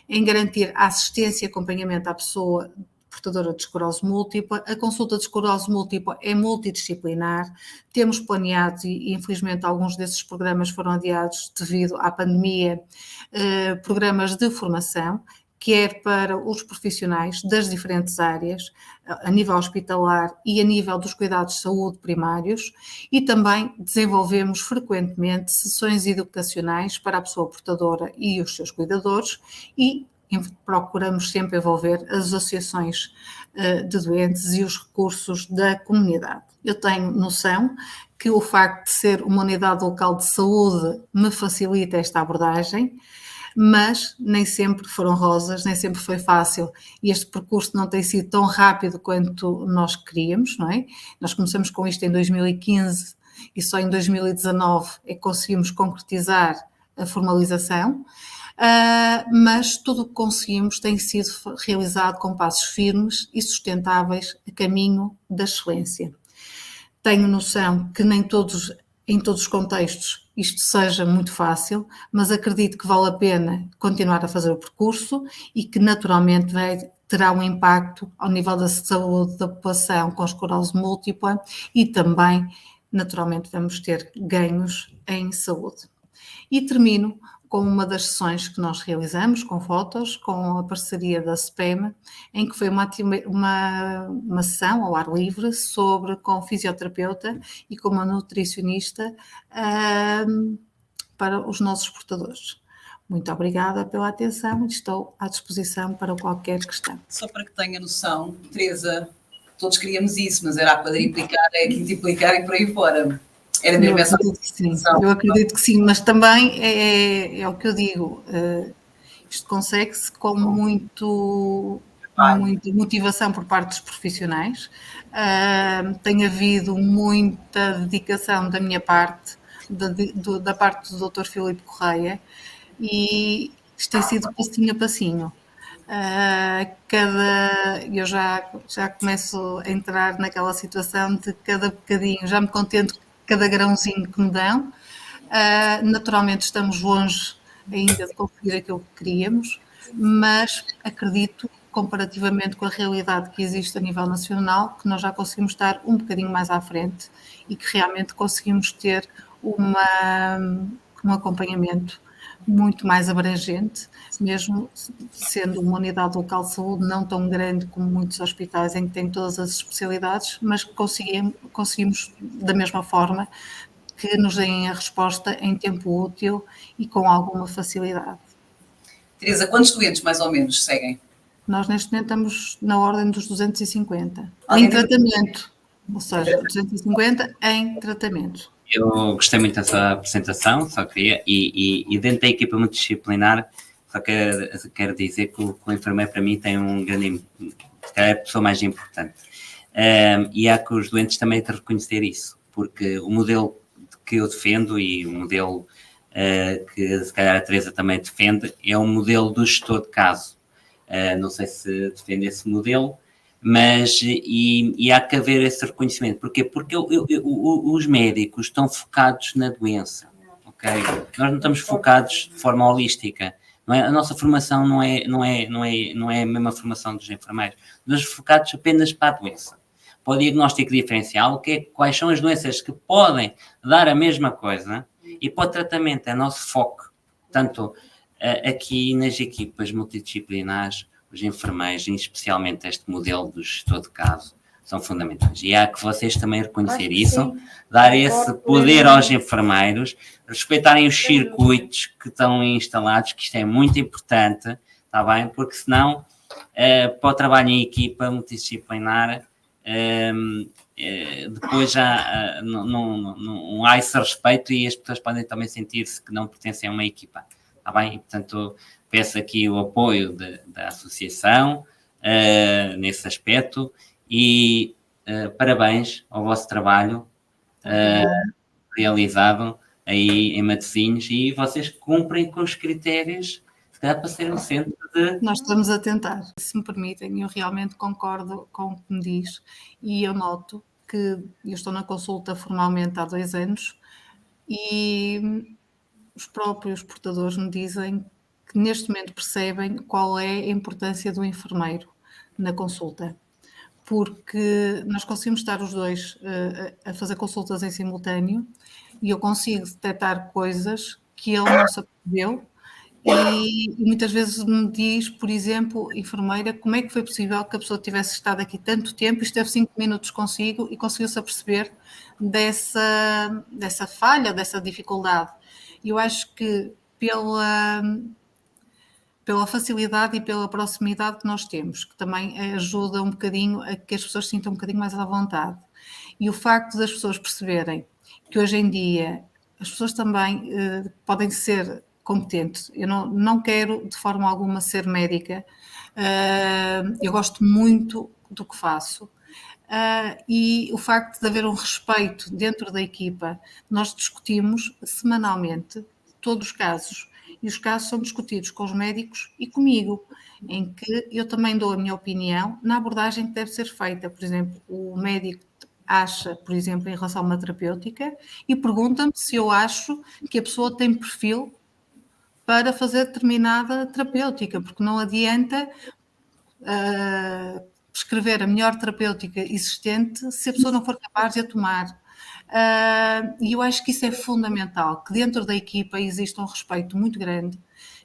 em garantir a assistência e acompanhamento à pessoa portadora de esclerose múltipla. A consulta de esclerose múltipla é multidisciplinar. Temos planeado, e infelizmente alguns desses programas foram adiados devido à pandemia, programas de formação, quer para os profissionais das diferentes áreas, a nível hospitalar e a nível dos cuidados de saúde primários, e também desenvolvemos frequentemente sessões educacionais para a pessoa portadora e os seus cuidadores, e procuramos sempre envolver as associações de doentes e os recursos da comunidade. Eu tenho noção que o facto de ser uma unidade local de saúde me facilita esta abordagem, mas nem sempre foram rosas, nem sempre foi fácil, e este percurso não tem sido tão rápido quanto nós queríamos, não é? Nós começamos com isto em 2015 e só em 2019 é que conseguimos concretizar a formalização, mas tudo o que conseguimos tem sido realizado com passos firmes e sustentáveis a caminho da excelência. Tenho noção que nem todos, em todos os contextos, isto seja muito fácil, mas acredito que vale a pena continuar a fazer o percurso e que naturalmente terá um impacto ao nível da saúde da população com esclerose múltipla, e também, naturalmente, vamos ter ganhos em saúde. E termino com uma das sessões que nós realizamos, com fotos, com a parceria da SPEM, em que foi uma sessão ao ar livre com fisioterapeuta e com uma nutricionista para os nossos portadores. Muito obrigada pela atenção e estou à disposição para qualquer questão. Só para que tenha noção, Teresa, todos queríamos isso, mas era a quadriplicar, a quintuplicar e por aí fora. Era mesmo essa situação. Eu acredito que sim, mas também é o que eu digo, isto consegue-se com muita motivação por parte dos profissionais, tem havido muita dedicação da minha parte, da parte do Dr. Filipe Correia, e isto tem sido passinho a passinho. Eu já começo a entrar naquela situação de cada bocadinho, já me contento cada grãozinho que me dão. Naturalmente estamos longe ainda de conseguir aquilo que queríamos, mas acredito, comparativamente com a realidade que existe a nível nacional, que nós já conseguimos estar um bocadinho mais à frente e que realmente conseguimos ter um acompanhamento muito mais abrangente, mesmo sendo uma unidade local de saúde não tão grande como muitos hospitais em que tem todas as especialidades, mas conseguimos da mesma forma que nos deem a resposta em tempo útil e com alguma facilidade. Teresa, quantos doentes mais ou menos seguem? Nós neste momento estamos na ordem dos 250 em tratamento, ou seja, 250 em tratamento. Eu gostei muito dessa apresentação, só queria, e dentro da equipa multidisciplinar, só quero dizer que o enfermeiro para mim tem um grande, é a pessoa mais importante. E há que os doentes também de reconhecer isso, porque o modelo que eu defendo e o modelo que se calhar a Teresa também defende é o modelo do gestor de caso. Não sei se defende esse modelo, mas e há que haver esse reconhecimento. Porquê? Porque os médicos estão focados na doença, ok? Nós não estamos focados de forma holística. Não é? A nossa formação não é a mesma formação dos enfermeiros. Nós estamos focados apenas para a doença. Para o diagnóstico diferencial, quais são as doenças que podem dar a mesma coisa, e para o tratamento é nosso foco. Portanto, aqui nas equipas multidisciplinares, os enfermeiros, especialmente este modelo do gestor de caso, são fundamentais. E há que vocês também reconhecer isso, dar esse poder aos enfermeiros, respeitarem os circuitos que estão instalados, que isto é muito importante, está bem? Porque senão, para o trabalho em equipa multidisciplinar, depois já não há esse respeito e as pessoas podem também sentir-se que não pertencem a uma equipa. Está bem? E, portanto, peço aqui o apoio da associação nesse aspecto e parabéns ao vosso trabalho realizado aí em Matosinhos, e vocês cumprem com os critérios, se calhar, para ser um centro de... Nós estamos a tentar. Se me permitem, eu realmente concordo com o que me diz, e eu noto que eu estou na consulta formalmente há 2 anos e os próprios portadores me dizem que neste momento percebem qual é a importância do enfermeiro na consulta, porque nós conseguimos estar os dois a fazer consultas em simultâneo e eu consigo detectar coisas que ele não se apercebeu e muitas vezes me diz, por exemplo, enfermeira, como é que foi possível que a pessoa tivesse estado aqui tanto tempo e esteve 5 minutos consigo e conseguiu-se aperceber dessa falha, dessa dificuldade. E eu acho que pela facilidade e pela proximidade que nós temos, que também ajuda um bocadinho a que as pessoas se sintam um bocadinho mais à vontade. E o facto das pessoas perceberem que hoje em dia as pessoas também podem ser competentes. Eu não quero de forma alguma ser médica, eu gosto muito do que faço. E o facto de haver um respeito dentro da equipa, nós discutimos semanalmente todos os casos. E os casos são discutidos com os médicos e comigo, em que eu também dou a minha opinião na abordagem que deve ser feita. Por exemplo, o médico acha, por exemplo, em relação a uma terapêutica e pergunta-me se eu acho que a pessoa tem perfil para fazer determinada terapêutica, porque não adianta prescrever a melhor terapêutica existente se a pessoa não for capaz de a tomar. E eu acho que isso é fundamental, que dentro da equipa exista um respeito muito grande,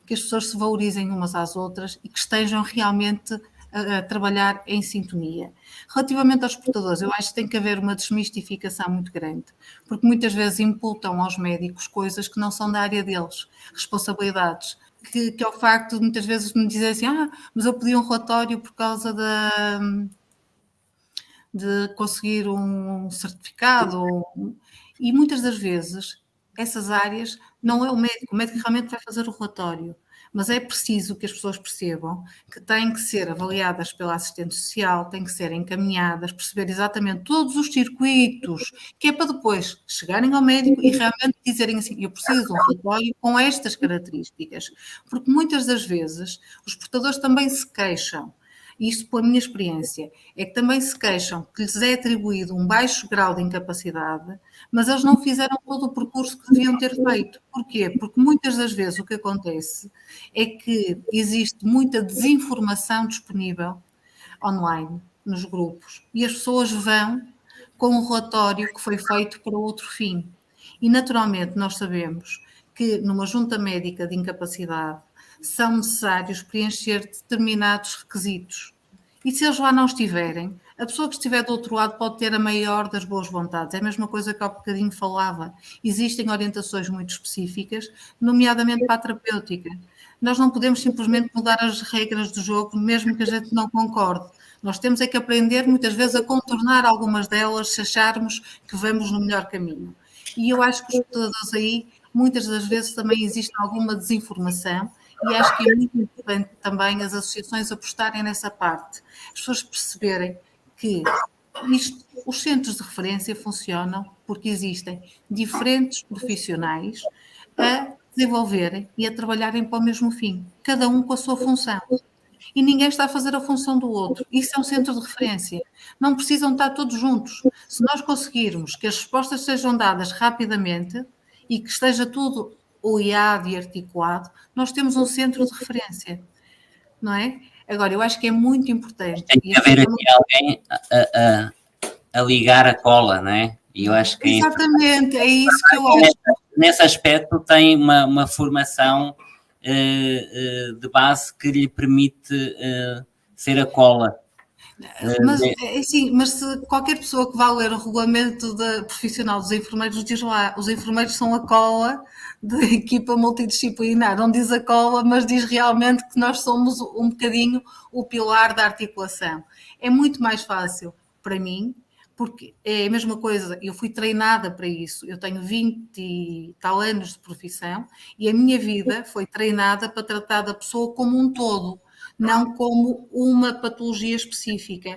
que as pessoas se valorizem umas às outras e que estejam realmente a trabalhar em sintonia. Relativamente aos portadores, eu acho que tem que haver uma desmistificação muito grande, porque muitas vezes imputam aos médicos coisas que não são da área deles, responsabilidades, que é o facto de muitas vezes me dizerem assim, mas eu pedi um relatório por causa de conseguir um certificado, e muitas das vezes essas áreas não é o médico realmente vai fazer o relatório, mas é preciso que as pessoas percebam que têm que ser avaliadas pela assistente social, têm que ser encaminhadas, perceber exatamente todos os circuitos, que é para depois chegarem ao médico e realmente dizerem assim, eu preciso de um relatório com estas características, porque muitas das vezes os portadores também se queixam, isto pela minha experiência, é que também se queixam que lhes é atribuído um baixo grau de incapacidade, mas eles não fizeram todo o percurso que deviam ter feito. Porquê? Porque muitas das vezes o que acontece é que existe muita desinformação disponível online, nos grupos, e as pessoas vão com um relatório que foi feito para outro fim. E naturalmente nós sabemos que numa junta médica de incapacidade são necessários preencher determinados requisitos. E se eles lá não estiverem, a pessoa que estiver do outro lado pode ter a maior das boas vontades. É a mesma coisa que há bocadinho falava. Existem orientações muito específicas, nomeadamente para a terapêutica. Nós não podemos simplesmente mudar as regras do jogo, mesmo que a gente não concorde. Nós temos é que aprender, muitas vezes, a contornar algumas delas se acharmos que vamos no melhor caminho. E eu acho que os portadores aí, muitas das vezes, também existe alguma desinformação. E acho que é muito importante também as associações apostarem nessa parte. As pessoas perceberem que os centros de referência funcionam porque existem diferentes profissionais a desenvolverem e a trabalharem para o mesmo fim, cada um com a sua função. E ninguém está a fazer a função do outro. Isso é um centro de referência. Não precisam estar todos juntos. Se nós conseguirmos que as respostas sejam dadas rapidamente e que esteja tudo oleado e articulado, nós temos um centro de referência, não é? Agora, eu acho que é muito importante. Tem que haver aqui alguém a ligar a cola, não é? E eu acho que exatamente, é isso que eu acho. Nesse aspecto tem uma formação de base que lhe permite ser a cola. Mas se qualquer pessoa que vá ler o regulamento profissional dos enfermeiros diz lá, os enfermeiros são a cola da equipa multidisciplinar, não diz a cola, mas diz realmente que nós somos um bocadinho o pilar da articulação. É muito mais fácil para mim, porque é a mesma coisa, eu fui treinada para isso, eu tenho 20 e tal anos de profissão e a minha vida foi treinada para tratar da pessoa como um todo, não como uma patologia específica.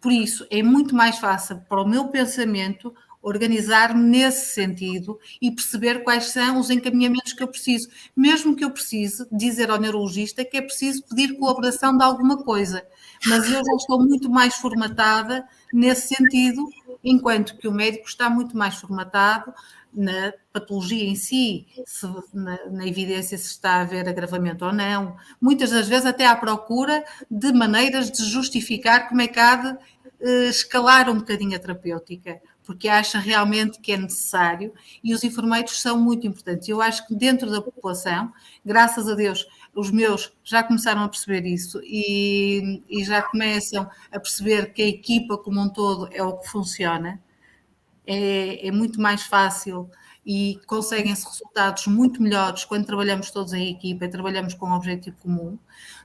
Por isso, é muito mais fácil para o meu pensamento organizar-me nesse sentido e perceber quais são os encaminhamentos que eu preciso. Mesmo que eu precise dizer ao neurologista que é preciso pedir colaboração de alguma coisa. Mas eu já estou muito mais formatada nesse sentido enquanto que o médico está muito mais formatado na patologia em si, na evidência se está a haver agravamento ou não, muitas das vezes até à procura de maneiras de justificar como é que há de escalar um bocadinho a terapêutica, porque acha realmente que é necessário, e os enfermeiros são muito importantes. Eu acho que dentro da população, graças a Deus, os meus já começaram a perceber isso e já começam a perceber que a equipa como um todo é o que funciona. É muito mais fácil e conseguem-se resultados muito melhores quando trabalhamos todos em equipa e trabalhamos com um objetivo comum,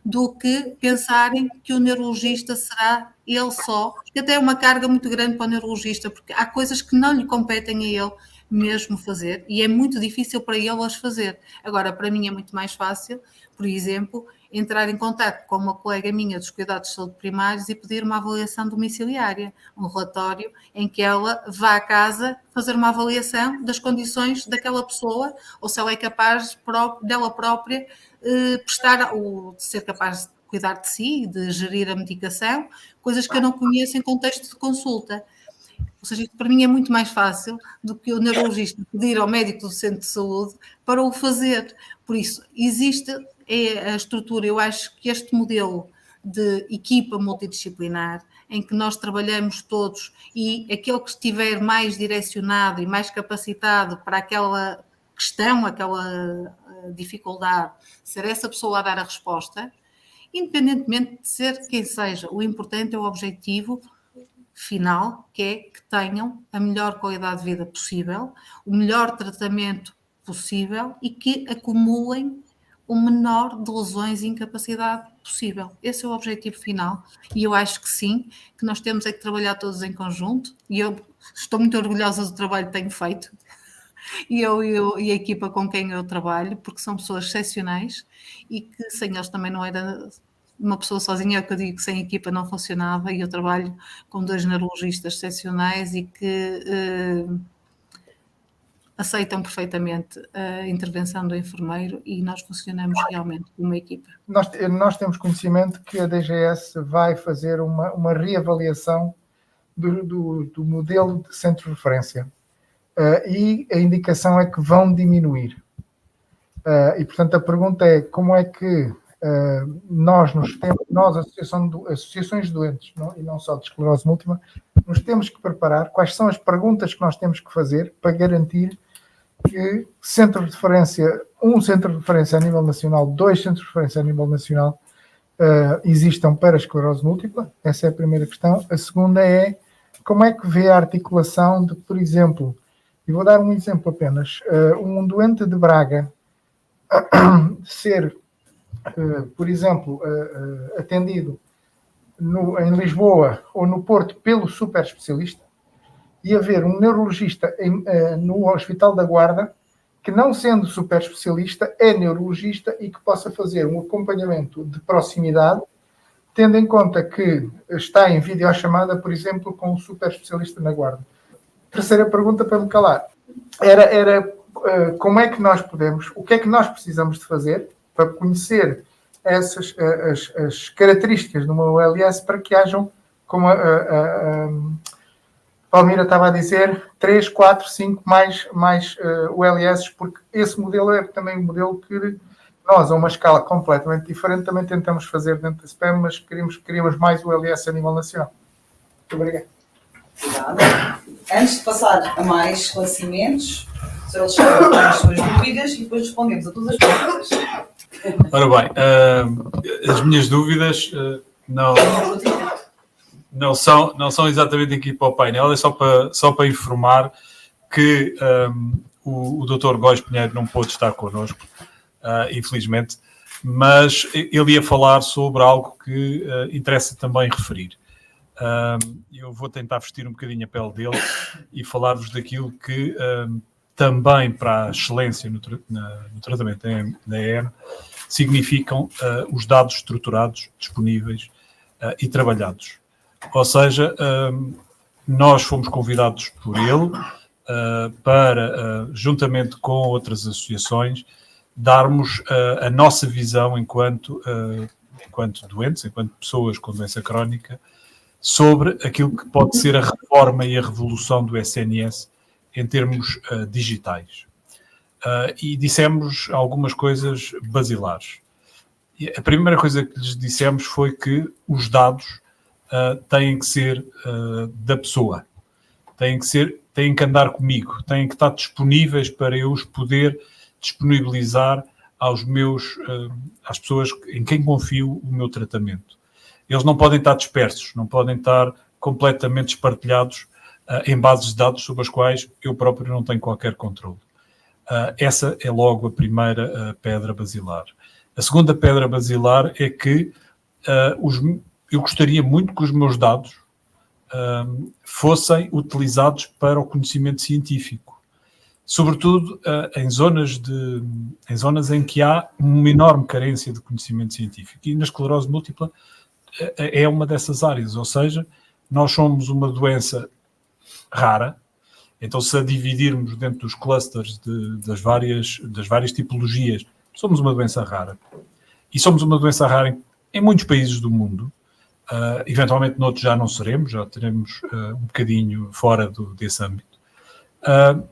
do que pensarem que o neurologista será ele só, porque até é uma carga muito grande para o neurologista, porque há coisas que não lhe competem a ele mesmo fazer e é muito difícil para ele as fazer. Agora, para mim é muito mais fácil, por exemplo, entrar em contato com uma colega minha dos cuidados de saúde primários e pedir uma avaliação domiciliária, um relatório em que ela vá à casa fazer uma avaliação das condições daquela pessoa, ou se ela é capaz dela própria prestar, ou de ser capaz de cuidar de si, de gerir a medicação, coisas que eu não conheço em contexto de consulta. Ou seja, isto para mim é muito mais fácil do que o neurologista pedir ao médico do centro de saúde para o fazer. Por isso, existe a estrutura, eu acho que este modelo de equipa multidisciplinar, em que nós trabalhamos todos e aquele que estiver mais direcionado e mais capacitado para aquela questão, aquela dificuldade, ser essa pessoa a dar a resposta, independentemente de ser quem seja, o importante é o objetivo final, que é que tenham a melhor qualidade de vida possível, o melhor tratamento possível e que acumulem o menor de lesões e incapacidade possível. Esse é o objetivo final e eu acho que sim, que nós temos é que trabalhar todos em conjunto e eu estou muito orgulhosa do trabalho que tenho feito e eu e a equipa com quem eu trabalho, porque são pessoas excepcionais e que sem eles também não era uma pessoa sozinha, é o que eu digo, que sem equipa não funcionava, e eu trabalho com 2 neurologistas excepcionais e que aceitam perfeitamente a intervenção do enfermeiro e nós funcionamos realmente como uma equipa. Nós temos conhecimento que a DGS vai fazer uma reavaliação do modelo de centro de referência e a indicação é que vão diminuir. E, portanto, a pergunta é como é que nós, associações de doentes, e não só de esclerose múltipla, nos temos que preparar, quais são as perguntas que nós temos que fazer para garantir que centro de referência, um centro de referência a nível nacional, 2 centros de referência a nível nacional existam para a esclerose múltipla. Essa é a primeira questão. A segunda é como é que vê a articulação de, por exemplo, e vou dar um exemplo apenas, um doente de Braga ser, por exemplo, atendido em Lisboa ou no Porto pelo super especialista e haver um neurologista no Hospital da Guarda que, não sendo super especialista, é neurologista e que possa fazer um acompanhamento de proximidade, tendo em conta que está em videochamada, por exemplo, com o super especialista na Guarda. Terceira pergunta para me calar era como é que nós podemos, o que é que nós precisamos de fazer para conhecer as características de uma OLS para que hajam, como a Palmira estava a dizer, 3, 4, 5 mais OLS, porque esse modelo é também um modelo que nós, a uma escala completamente diferente, também tentamos fazer dentro da SPEM, mas queríamos mais OLS a nível nacional. Muito obrigado. Obrigada. Antes de passar a mais esclarecimentos, o Sr. Alexandre tem as suas dúvidas e depois respondemos a todas as perguntas. Ora bem, as minhas dúvidas não são exatamente aqui para o painel, é só para informar que o Dr. Góis Pinheiro não pôde estar connosco, infelizmente, mas ele ia falar sobre algo que interessa também referir. Eu vou tentar vestir um bocadinho a pele dele e falar-vos daquilo que também para a excelência no tratamento da EM significam os dados estruturados, disponíveis e trabalhados. Ou seja, nós fomos convidados por ele para, juntamente com outras associações, darmos a nossa visão enquanto doentes, enquanto pessoas com doença crónica, sobre aquilo que pode ser a reforma e a revolução do SNS em termos digitais. E dissemos algumas coisas basilares. E a primeira coisa que lhes dissemos foi que os dados têm que ser da pessoa, têm que andar comigo, têm que estar disponíveis para eu os poder disponibilizar às pessoas em quem confio o meu tratamento. Eles não podem estar dispersos, não podem estar completamente espartilhados em bases de dados sobre as quais eu próprio não tenho qualquer controle. Essa é logo a primeira pedra basilar. A segunda pedra basilar é que eu gostaria muito que os meus dados fossem utilizados para o conhecimento científico, sobretudo em zonas em que há uma enorme carência de conhecimento científico. E na esclerose múltipla é uma dessas áreas, ou seja, nós somos uma doença rara. Então, se a dividirmos dentro dos clusters das várias tipologias, somos uma doença rara. E somos uma doença rara em muitos países do mundo. Eventualmente, noutros já não seremos, já teremos um bocadinho fora desse âmbito.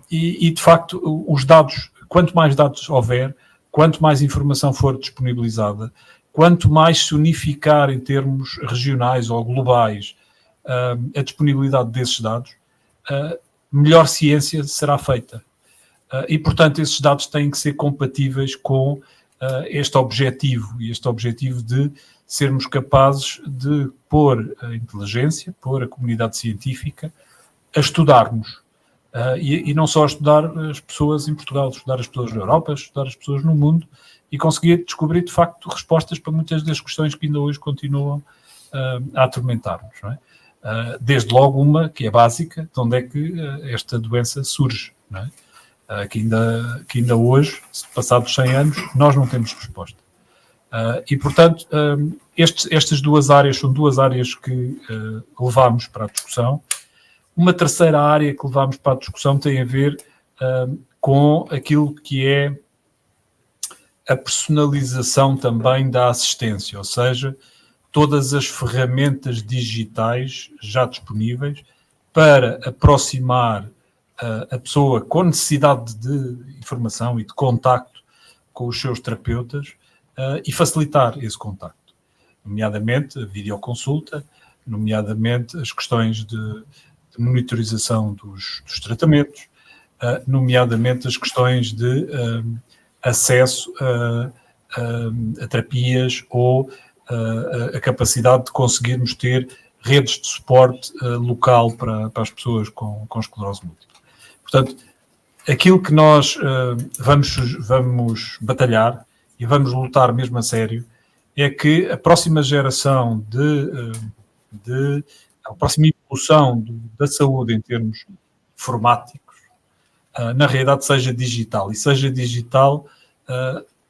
E, de facto, os dados, quanto mais dados houver, quanto mais informação for disponibilizada, quanto mais se unificar em termos regionais ou globais a disponibilidade desses dados, melhor ciência será feita. E, portanto, esses dados têm que ser compatíveis com este objetivo, e este objetivo de sermos capazes de pôr a inteligência, pôr a comunidade científica a estudarmos. E não só a estudar as pessoas em Portugal, estudar as pessoas na Europa, estudar as pessoas no mundo e conseguir descobrir, de facto, respostas para muitas das questões que ainda hoje continuam a atormentar-nos, não é? Desde logo uma que é básica, de onde é que esta doença surge, não é? Que ainda hoje, passados 100 anos, nós não temos resposta. E, portanto, estas duas áreas são duas áreas que levámos para a discussão. Uma terceira área que levámos para a discussão tem a ver com aquilo que é a personalização também da assistência, ou seja, todas as ferramentas digitais já disponíveis para aproximar a pessoa com necessidade de informação e de contacto com os seus terapeutas e facilitar esse contacto, nomeadamente a videoconsulta, nomeadamente as questões de monitorização dos tratamentos, nomeadamente as questões de acesso a terapias ou a capacidade de conseguirmos ter redes de suporte local para as pessoas com esclerose múltipla. Portanto, aquilo que nós vamos batalhar e vamos lutar mesmo a sério é que a próxima geração a próxima evolução da saúde em termos informáticos, na realidade seja digital, e seja digital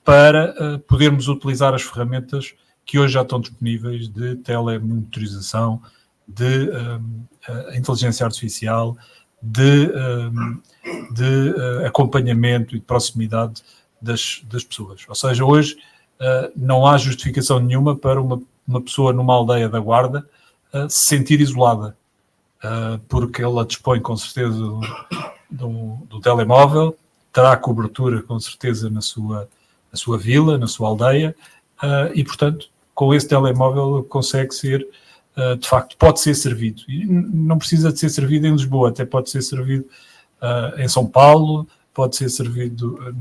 para podermos utilizar as ferramentas que hoje já estão disponíveis de telemonitorização, de inteligência artificial, de acompanhamento e de proximidade das pessoas. Ou seja, hoje não há justificação nenhuma para uma pessoa numa aldeia da Guarda se sentir isolada, porque ela dispõe com certeza do telemóvel, terá cobertura com certeza na sua vila, na sua aldeia, e portanto com esse telemóvel consegue ser, de facto, pode ser servido. E não precisa de ser servido em Lisboa, até pode ser servido em São Paulo, pode ser servido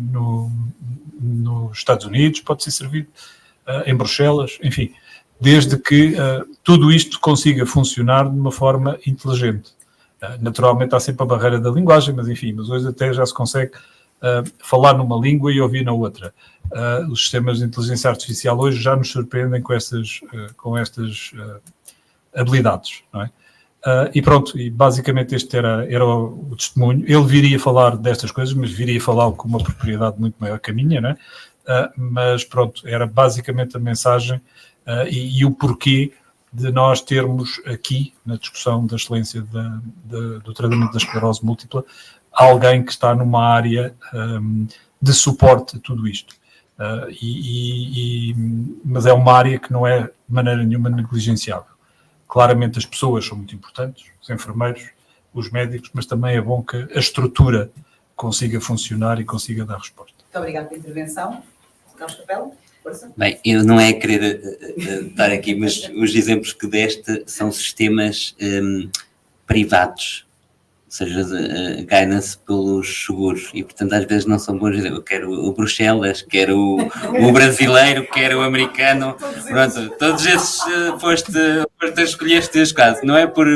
nos Estados Unidos, pode ser servido em Bruxelas, enfim, desde que tudo isto consiga funcionar de uma forma inteligente. Naturalmente há sempre a barreira da linguagem, mas enfim, mas hoje até já se consegue falar numa língua e ouvir na outra. Os sistemas de inteligência artificial hoje já nos surpreendem com estas habilidades, não é? E pronto, e basicamente este era o testemunho. Ele viria falar destas coisas, mas viria falar com uma propriedade muito maior que a minha, não é? Mas pronto, era basicamente a mensagem e o porquê de nós termos aqui, na discussão da excelência do tratamento da esclerose múltipla, alguém que está numa área de suporte a tudo isto. Mas é uma área que não é de maneira nenhuma negligenciável. Claramente as pessoas são muito importantes, os enfermeiros, os médicos, mas também é bom que a estrutura consiga funcionar e consiga dar resposta. Muito obrigada pela intervenção. Carlos Capela, força. Bem, eu não é querer estar aqui, mas os exemplos que deste são sistemas privados, ou seja, guidance pelos seguros, e portanto às vezes não são bons exemplos. Eu quero o Bruxelas, quero o brasileiro, quero o americano, pronto, todos esses foste a escolher os teus casos, não é por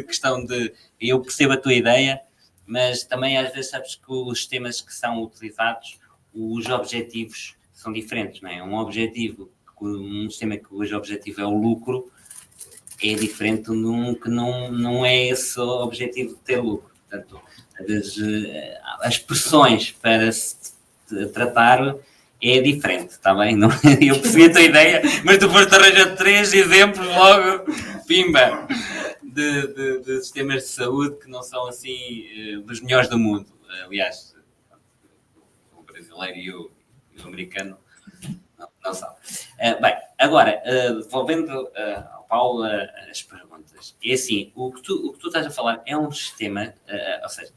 questão de, eu percebo a tua ideia, mas também às vezes sabes que os sistemas que são utilizados, os objetivos são diferentes, não é? Um sistema cujo objetivo é o lucro, é diferente de um que não é esse o objetivo de ter lucro. Portanto, às vezes, as pressões para se tratar é diferente, está bem? Não, eu percebi a tua ideia, mas tu foste arranjar 3 exemplos logo, pimba, de sistemas de saúde que não são assim dos melhores do mundo. Aliás, o brasileiro e o americano não são. Bem, agora, devolvendo ao Paulo as perguntas. É assim, o que tu estás a falar é um sistema, ou seja,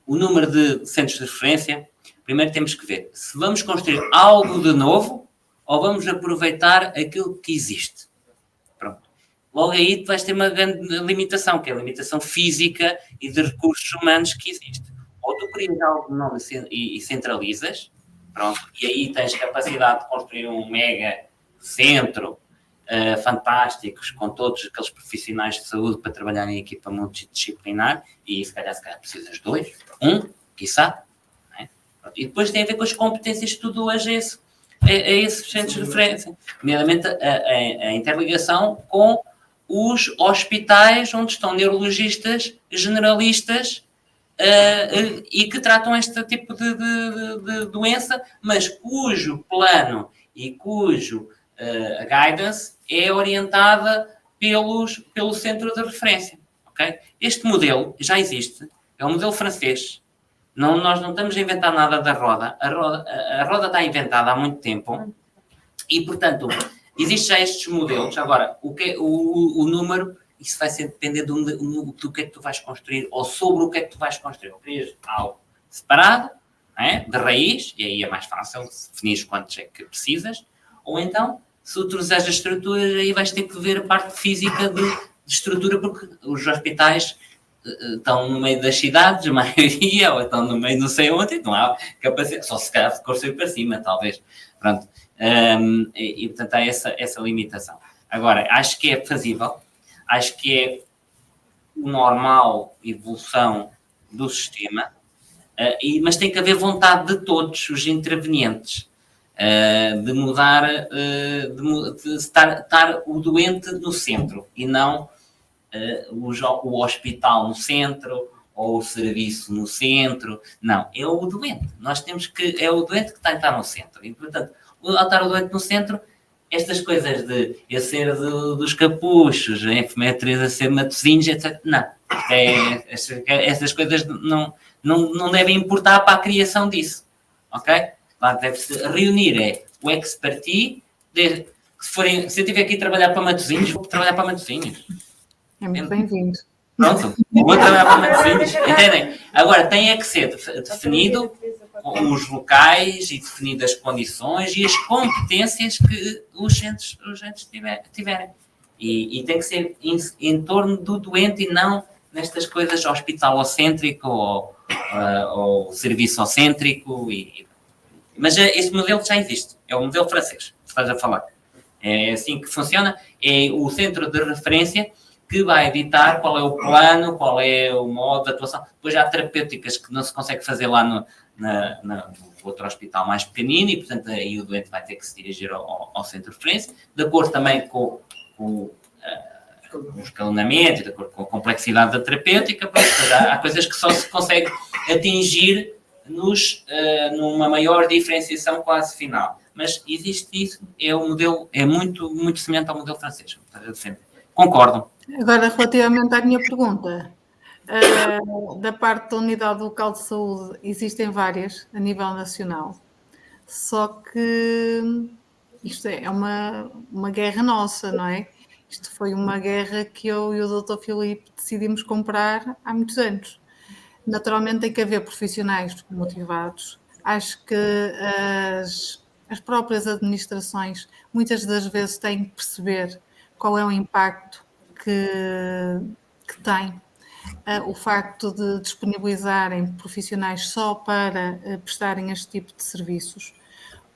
o número de centros de referência, primeiro temos que ver se vamos construir algo de novo ou vamos aproveitar aquilo que existe. Pronto. Logo aí tu vais ter uma grande limitação, que é a limitação física e de recursos humanos que existe. Ou tu crias algo novo e centralizas, pronto, e aí tens capacidade de construir um mega centro fantásticos, com todos aqueles profissionais de saúde para trabalhar em equipa multidisciplinar, e se calhar precisas 2, quiçá. É? E depois tem a ver com as competências que tu doas a esses centros de referência, nomeadamente a interligação com os hospitais onde estão neurologistas, generalistas, e que tratam este tipo de doença, mas cujo plano e cujo guidance é orientada pelo centro de referência. Okay? Este modelo já existe, é um modelo francês. Nós não estamos a inventar nada da roda. A roda está inventada há muito tempo e, portanto, existem já estes modelos. Agora, o número, isso vai ser depender do que é que tu vais construir ou sobre o que é que tu vais construir. Ou querias algo separado, de raiz, e aí é mais fácil definir quantos é que precisas, ou então, se utilizares as estruturas, aí vais ter que ver a parte física de estrutura, porque os hospitais estão no meio das cidades, a maioria, ou estão no meio não sei onde, e não há capacidade, só se calhar de construir para cima, talvez. Pronto. E portanto há essa limitação. Agora, acho que é fazível, acho que é normal evolução do sistema, mas tem que haver vontade de todos os intervenientes. De mudar, de estar o doente no centro e não o hospital no centro ou o serviço no centro. Não, é o doente. Nós temos que, é o doente que está a estar no centro. E, portanto, ao estar o doente no centro, estas coisas de eu ser dos capuchos, a enfermeira Teresa ser Matosinhos, etc. Não. Essas coisas não devem importar para a criação disso. Ok? Lá deve-se reunir o expertise. Se eu tiver aqui trabalhar para Matosinhos, vou trabalhar para Matosinhos. É muito bem-vindo. Pronto, vou trabalhar para Matosinhos. Entendem? Agora, tem que ser definido os locais e definidas as condições e as competências que os centros tiverem. E tem que ser em torno do doente e não nestas coisas hospitalocêntrico ou serviço-cêntrico. Mas esse modelo já existe. É o modelo francês que estás a falar. É assim que funciona. É o centro de referência que vai editar qual é o plano, qual é o modo de atuação. Depois há terapêuticas que não se consegue fazer lá no outro hospital mais pequenino e, portanto, aí o doente vai ter que se dirigir ao centro de referência, de acordo também com o escalonamento, de acordo com a complexidade da terapêutica. Há coisas que só se consegue atingir numa maior diferenciação quase final. Mas existe isso, o modelo é muito, muito semelhante ao modelo francês. Concordo. Agora, relativamente à minha pergunta, da parte da unidade local de saúde, existem várias a nível nacional, só que isto é uma guerra nossa, não é? Isto foi uma guerra que eu e o Dr. Filipe decidimos comprar há muitos anos. Naturalmente tem que haver profissionais motivados. Acho que as próprias administrações muitas das vezes têm que perceber qual é o impacto que tem o facto de disponibilizarem profissionais só para prestarem este tipo de serviços,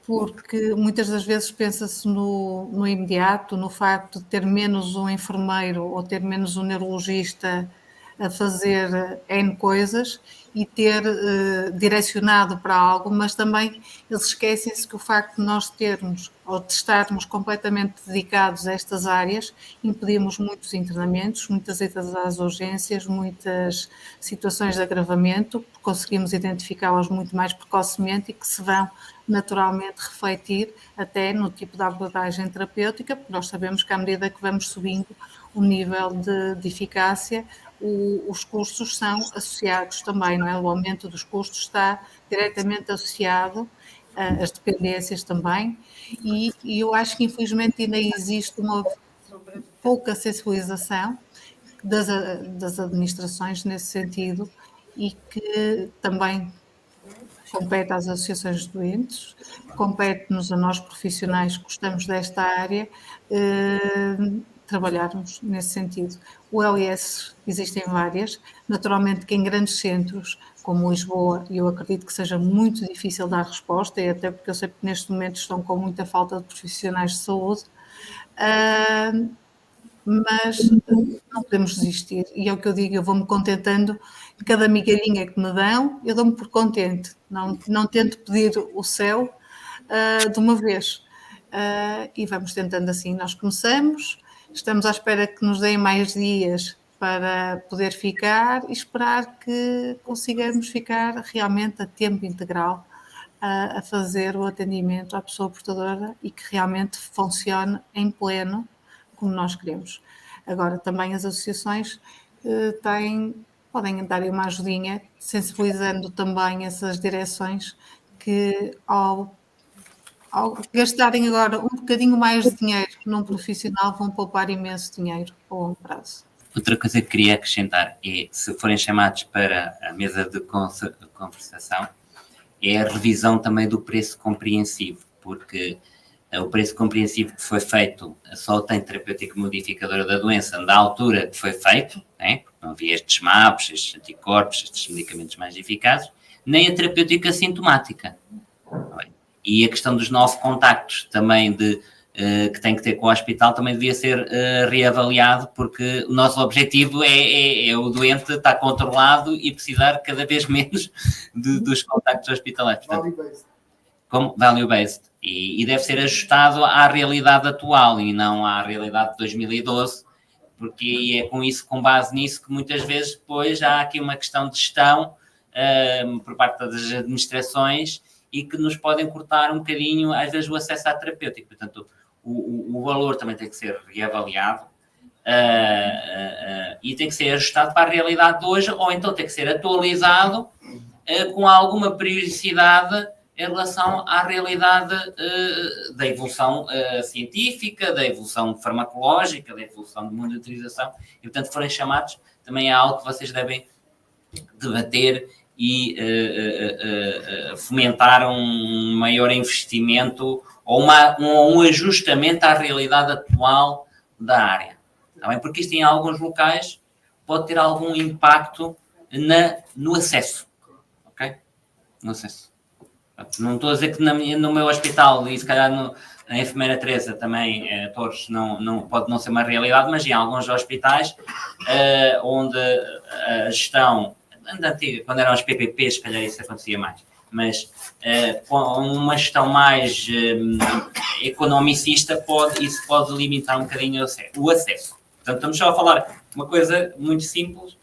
porque muitas das vezes pensa-se no imediato, no facto de ter menos um enfermeiro ou ter menos um neurologista a fazer N coisas e ter direcionado para algo, mas também eles esquecem-se que o facto de nós termos ou de estarmos completamente dedicados a estas áreas impedimos muitos internamentos, muitas idas às urgências, muitas situações de agravamento, conseguimos identificá-las muito mais precocemente e que se vão naturalmente refletir até no tipo de abordagem terapêutica, porque nós sabemos que à medida que vamos subindo o nível de eficácia, os custos são associados também, não é? O aumento dos custos está diretamente associado às dependências também, e eu acho que infelizmente ainda existe uma pouca sensibilização das administrações nesse sentido, e que também compete às associações de doentes, compete-nos a nós profissionais que gostamos desta área, trabalharmos nesse sentido. O LIS existem várias, naturalmente que em grandes centros como Lisboa, eu acredito que seja muito difícil dar resposta, e até porque eu sei que neste momento estão com muita falta de profissionais de saúde, mas não podemos desistir, e é o que eu digo, eu vou-me contentando, cada migalhinha que me dão, eu dou-me por contente, não tento pedir o céu de uma vez, e vamos tentando assim. Nós começamos, estamos à espera que nos deem mais dias para poder ficar e esperar que consigamos ficar realmente a tempo integral a fazer o atendimento à pessoa portadora e que realmente funcione em pleno como nós queremos. Agora, também as associações podem dar uma ajudinha, sensibilizando também essas direções que ao gastarem agora um bocadinho mais de dinheiro num profissional vão poupar imenso dinheiro a longo prazo. Outra coisa que queria acrescentar é, se forem chamados para a mesa de conversação, é a revisão também do preço compreensivo, porque o preço compreensivo que foi feito só tem terapêutica modificadora da doença da altura que foi feito, né? Porque não havia estes MAPs, estes anticorpos, estes medicamentos mais eficazes, nem a terapêutica sintomática. E a questão dos 9 contactos também que tem que ter com o hospital também devia ser reavaliado, porque o nosso objetivo é o doente estar controlado e precisar cada vez menos dos contactos hospitalares. Value-based. Como value-based. E deve ser ajustado à realidade atual e não à realidade de 2012, porque é com base nisso que muitas vezes depois há aqui uma questão de gestão por parte das administrações e que nos podem cortar um bocadinho, às vezes, o acesso à terapêutica. Portanto, o valor também tem que ser reavaliado e tem que ser ajustado para a realidade de hoje, ou então tem que ser atualizado com alguma periodicidade em relação à realidade da evolução científica, da evolução farmacológica, da evolução de monitorização, e, portanto, forem chamados, também é algo que vocês devem debater e fomentar um maior investimento ou um ajustamento à realidade atual da área. Tá bem? Porque isto em alguns locais pode ter algum impacto no acesso. Ok? No acesso. Não estou a dizer que no meu hospital, e se calhar na enfermeira Teresa também, Torres, pode não ser uma realidade, mas em alguns hospitais onde a gestão antiga, quando eram os PPPs, se calhar isso acontecia mais, mas com uma gestão mais economicista, isso pode limitar um bocadinho o acesso. Portanto, estamos só a falar uma coisa muito simples,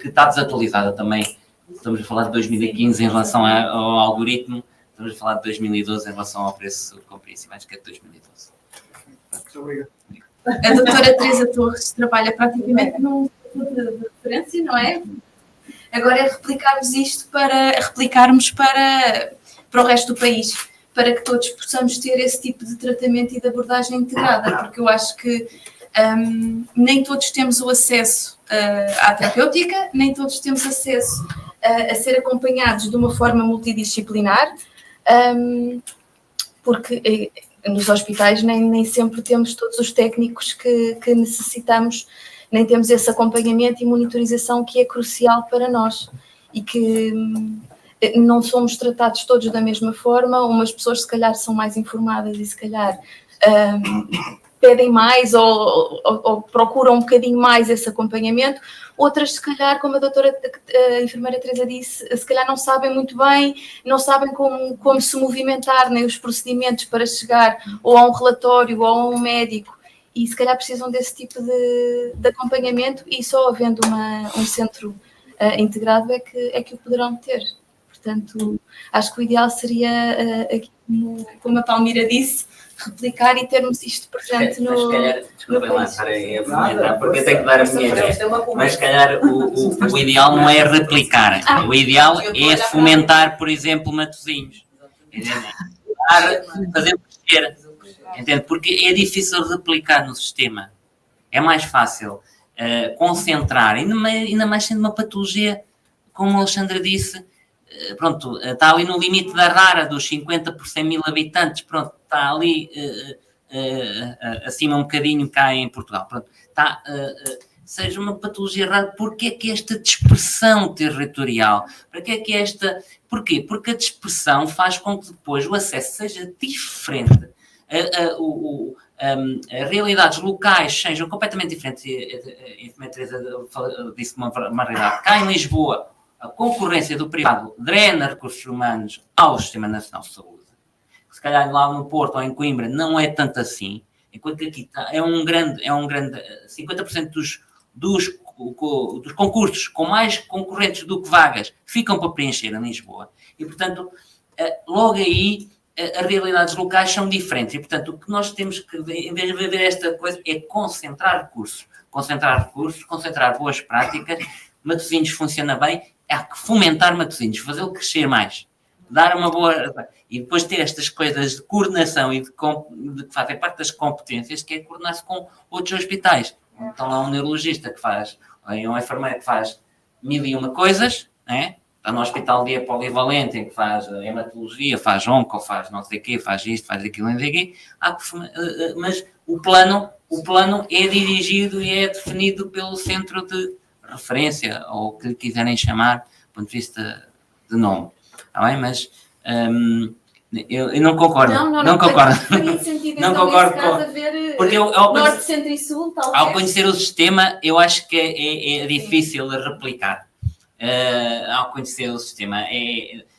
que está desatualizada também. Estamos a falar de 2015 em relação ao algoritmo, estamos a falar de 2012 em relação ao preço compreensível, acho que é de 2012. Muito obrigado. A doutora Teresa Torres trabalha praticamente num de referência, não é? Agora é replicarmos isto para o resto do país, para que todos possamos ter esse tipo de tratamento e de abordagem integrada, porque eu acho que nem todos temos o acesso à terapêutica, nem todos temos acesso a ser acompanhados de uma forma multidisciplinar, porque nos hospitais nem sempre temos todos os técnicos que necessitamos, nem temos esse acompanhamento e monitorização que é crucial para nós e que não somos tratados todos da mesma forma. Umas pessoas se calhar são mais informadas e se calhar pedem mais ou procuram um bocadinho mais esse acompanhamento, outras se calhar, como a enfermeira Teresa disse, se calhar não sabem muito bem, não sabem como se movimentar, nem os procedimentos para chegar ou a um relatório ou a um médico, e se calhar precisam desse tipo de acompanhamento, e só havendo um centro integrado é que o poderão ter. Portanto, acho que o ideal seria, aqui, como a Palmira disse, replicar e termos isto presente no... Mas se calhar, desculpem lá estar a comentar, porque eu tenho que dar a minha ideia. Mas se calhar o ideal não é replicar. O ideal é fomentar, por exemplo, Matosinhos. Fazer crescer. Entende? Porque é difícil replicar no sistema. É mais fácil concentrar, ainda mais sendo uma patologia, como a Alexandra disse, pronto, está ali no limite da rara, dos 50 por 100 mil habitantes, pronto, está ali acima um bocadinho cá em Portugal, pronto, está, seja uma patologia rara. Porquê é que esta dispersão territorial? Porquê? Porque a dispersão faz com que depois o acesso seja diferente, as realidades locais sejam completamente diferentes. A Teresa disse uma realidade. Cá em Lisboa, a concorrência do privado drena recursos humanos ao Sistema Nacional de Saúde. Se calhar lá no Porto ou em Coimbra não é tanto assim, enquanto que aqui é um grande 50% dos concursos com mais concorrentes do que vagas ficam para preencher em Lisboa. E, portanto, logo aí as realidades locais são diferentes. E, portanto, o que nós temos que, em vez de ver esta coisa, é concentrar recursos, concentrar boas práticas. Matosinhos funciona bem, há que fomentar Matosinhos, fazê-lo crescer mais, dar uma boa... E depois ter estas coisas de coordenação e de que fazem parte das competências, que é coordenar-se com outros hospitais. Então lá um neurologista que faz, ou um enfermeiro que faz 1001 coisas, né? Está no hospital dia polivalente, em que faz hematologia, faz onco, faz não sei o quê, faz isto, faz aquilo, não sei o quê. Mas o plano é dirigido e é definido pelo centro de referência, ou o que lhe quiserem chamar, do ponto de vista de nome. Está bem? Mas eu não concordo. Não concordo. Não concordo com... Porque norte, centro e sul, talvez. Ao conhecer o sistema, eu acho que é difícil de replicar. Ao conhecer o sistema.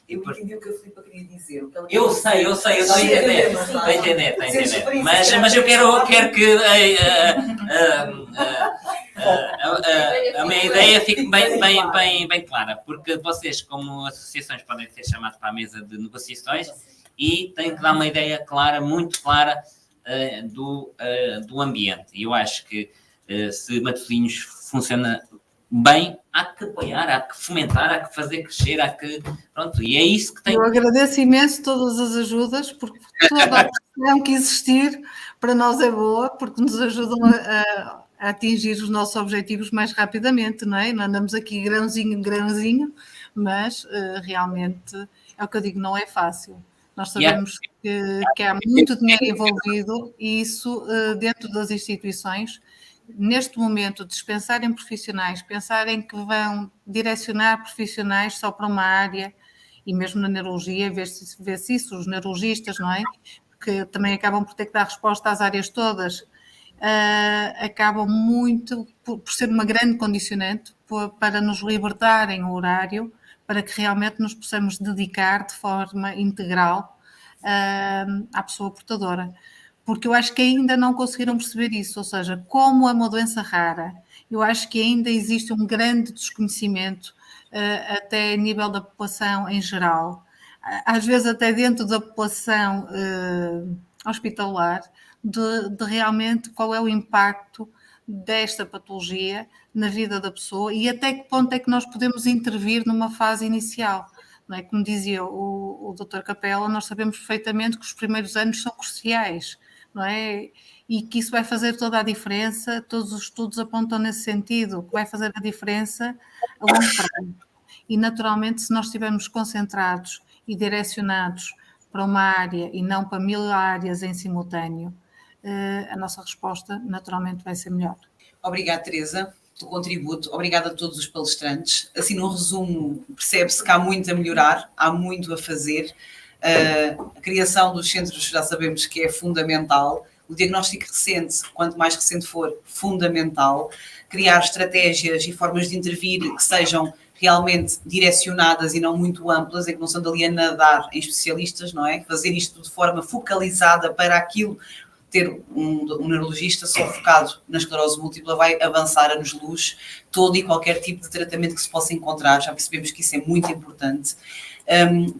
Eu entendi o que a Filipa queria dizer. Eu sei, estou a entender. Mas eu quero que a minha ideia fique bem clara, porque vocês, como associações, podem ser chamados para a mesa de negociações e têm que dar uma ideia clara, muito clara, do ambiente. E eu acho que se Matosinhos funciona bem, há que apoiar, há que fomentar, há que fazer crescer, pronto, e é isso que tem. Eu agradeço imenso todas as ajudas, porque toda a pressão que existir para nós é boa, porque nos ajudam a atingir os nossos objetivos mais rapidamente, não é? Não andamos aqui grãozinho, mas realmente é o que eu digo, não é fácil. Nós sabemos que há muito dinheiro envolvido e isso dentro das instituições. Neste momento, dispensarem profissionais, pensarem que vão direcionar profissionais só para uma área, e mesmo na neurologia, vê-se isso, os neurologistas, não é? Que também acabam por ter que dar resposta às áreas todas, acabam muito por ser uma grande condicionante para nos libertarem o horário, para que realmente nos possamos dedicar de forma integral à pessoa portadora. Porque eu acho que ainda não conseguiram perceber isso, ou seja, como é uma doença rara, eu acho que ainda existe um grande desconhecimento, até a nível da população em geral, às vezes até dentro da população hospitalar, de realmente qual é o impacto desta patologia na vida da pessoa e até que ponto é que nós podemos intervir numa fase inicial. não é? Como dizia o Dr. Capela, nós sabemos perfeitamente que os primeiros anos são cruciais, não é? E que isso vai fazer toda a diferença, todos os estudos apontam nesse sentido, que vai fazer a diferença a longo prazo. E, naturalmente, se nós estivermos concentrados e direcionados para uma área e não para 1000 áreas em simultâneo, a nossa resposta, naturalmente, vai ser melhor. Obrigada, Teresa, pelo contributo. Obrigada a todos os palestrantes. Assim, no resumo, percebe-se que há muito a melhorar, há muito a fazer. A criação dos centros já sabemos que é fundamental. O diagnóstico recente, quanto mais recente for, fundamental. Criar estratégias e formas de intervir que sejam realmente direcionadas e não muito amplas, em que não são dali a nadar em especialistas, não é? Fazer isto de forma focalizada para aquilo. Ter um neurologista só focado na esclerose múltipla vai avançar anos-luz todo e qualquer tipo de tratamento que se possa encontrar. Já percebemos que isso é muito importante.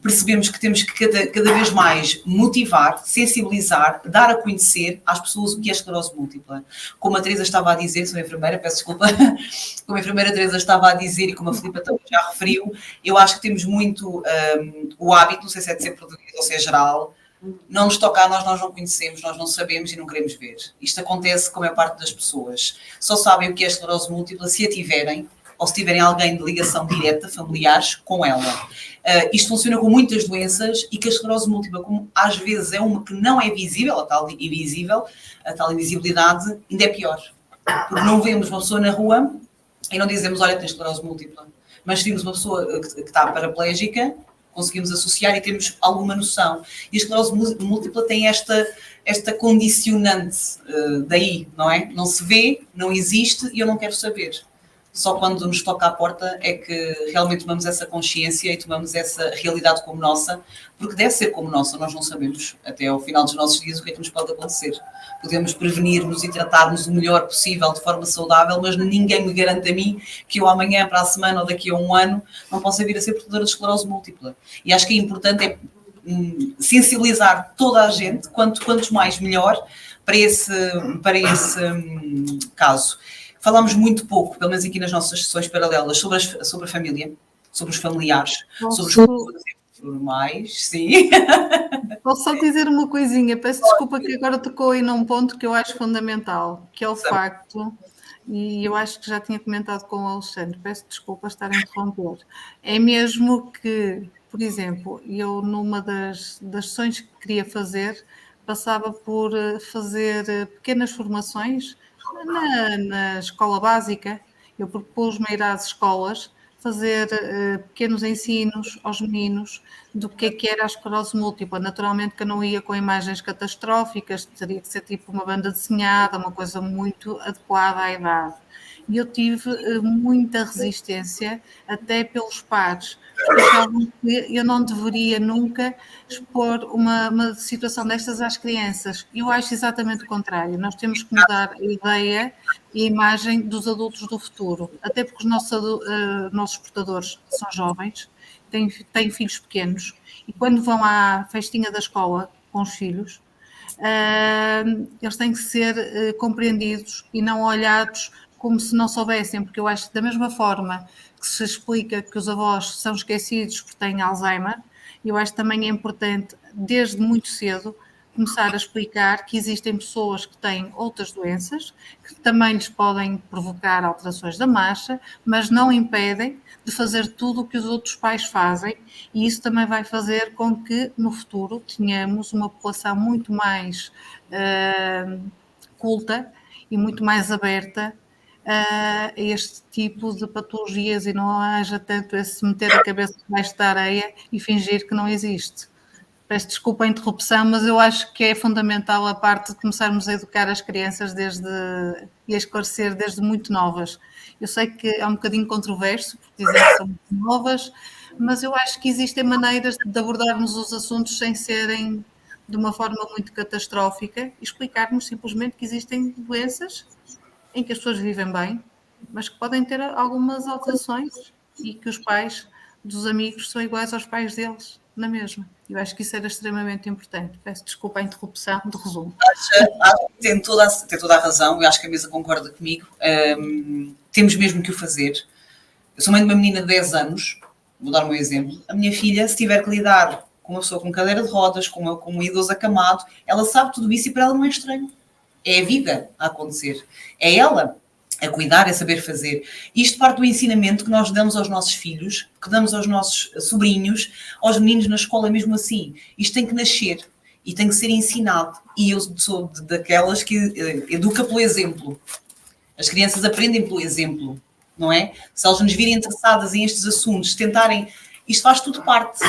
Percebemos que temos que cada vez mais motivar, sensibilizar, dar a conhecer às pessoas o que é esclerose múltipla. Como a Teresa estava a dizer, sou enfermeira, peço desculpa, como a enfermeira Teresa estava a dizer e como a Filipa também já referiu, eu acho que temos muito o hábito, não sei se é de ser português ou se é geral, não nos toca a nós não conhecemos, nós não sabemos e não queremos ver. Isto acontece com a maior parte das pessoas. Só sabem o que é esclerose múltipla se a tiverem, ou se tiverem alguém de ligação direta, familiares, com ela. Isto funciona com muitas doenças e que a esclerose múltipla, como às vezes é uma que não é visível, a tal invisibilidade, ainda é pior. Porque não vemos uma pessoa na rua e não dizemos, olha, tem esclerose múltipla. Mas se vimos uma pessoa que está paraplégica, conseguimos associar e temos alguma noção. E a esclerose múltipla tem esta condicionante daí, não é? Não se vê, não existe e eu não quero saber. Só quando nos toca à porta é que realmente tomamos essa consciência e tomamos essa realidade como nossa, porque deve ser como nossa, nós não sabemos até ao final dos nossos dias o que é que nos pode acontecer. Podemos prevenir-nos e tratar-nos o melhor possível de forma saudável, mas ninguém me garante a mim que eu amanhã, para a semana ou daqui a um ano não possa vir a ser portadora de esclerose múltipla. E acho que é importante sensibilizar toda a gente, quantos mais melhor, para esse caso. Falámos muito pouco, pelo menos aqui nas nossas sessões paralelas, sobre a família, sobre os familiares, sobre os normais, sim. Posso só dizer uma coisinha, peço desculpa que agora tocou aí num ponto que eu acho fundamental, que é o facto, e eu acho que já tinha comentado com o Alexandre, peço desculpa estar a interromper, é mesmo que, por exemplo, eu numa das sessões que queria fazer, passava por fazer pequenas formações na escola básica. Eu propus-me a ir às escolas fazer pequenos ensinos aos meninos do que era a esclerose múltipla. Naturalmente que eu não ia com imagens catastróficas, teria que ser tipo uma banda desenhada, uma coisa muito adequada à idade. E eu tive muita resistência, até pelos pares, porque achavam que eu não deveria nunca expor uma situação destas às crianças. Eu acho exatamente o contrário. Nós temos que mudar a ideia e a imagem dos adultos do futuro, até porque os nossos portadores são jovens, têm filhos pequenos, e quando vão à festinha da escola com os filhos, eles têm que ser compreendidos e não olhados como se não soubessem, porque eu acho que da mesma forma que se explica que os avós são esquecidos porque têm Alzheimer, eu acho que também é importante, desde muito cedo, começar a explicar que existem pessoas que têm outras doenças, que também lhes podem provocar alterações da marcha, mas não impedem de fazer tudo o que os outros pais fazem, e isso também vai fazer com que no futuro tenhamos uma população muito mais culta e muito mais aberta a este tipo de patologias e não haja tanto esse meter a cabeça debaixo da areia e fingir que não existe. Peço desculpa a interrupção, mas eu acho que é fundamental a parte de começarmos a educar as crianças e a esclarecer desde muito novas. Eu sei que é um bocadinho controverso, porque dizem que são muito novas, mas eu acho que existem maneiras de abordarmos os assuntos sem serem de uma forma muito catastrófica e explicarmos simplesmente que existem doenças em que as pessoas vivem bem, mas que podem ter algumas alterações e que os pais dos amigos são iguais aos pais deles, na mesma. Eu acho que isso era extremamente importante. Peço desculpa a interrupção do resumo. Acho que tem toda a razão, eu acho que a mesa concorda comigo. Temos mesmo que o fazer. Eu sou mãe de uma menina de 10 anos, Vou dar um exemplo. A minha filha, se tiver que lidar com uma pessoa com cadeira de rodas, com um idoso acamado, ela sabe tudo isso e para ela não é estranho. É a vida a acontecer. É ela a cuidar, a saber fazer. Isto parte do ensinamento que nós damos aos nossos filhos, que damos aos nossos sobrinhos, aos meninos na escola, mesmo assim. Isto tem que nascer e tem que ser ensinado. E eu sou daquelas que educa pelo exemplo. As crianças aprendem pelo exemplo, não é? Se elas nos virem interessadas em estes assuntos, tentarem... Isto faz tudo parte.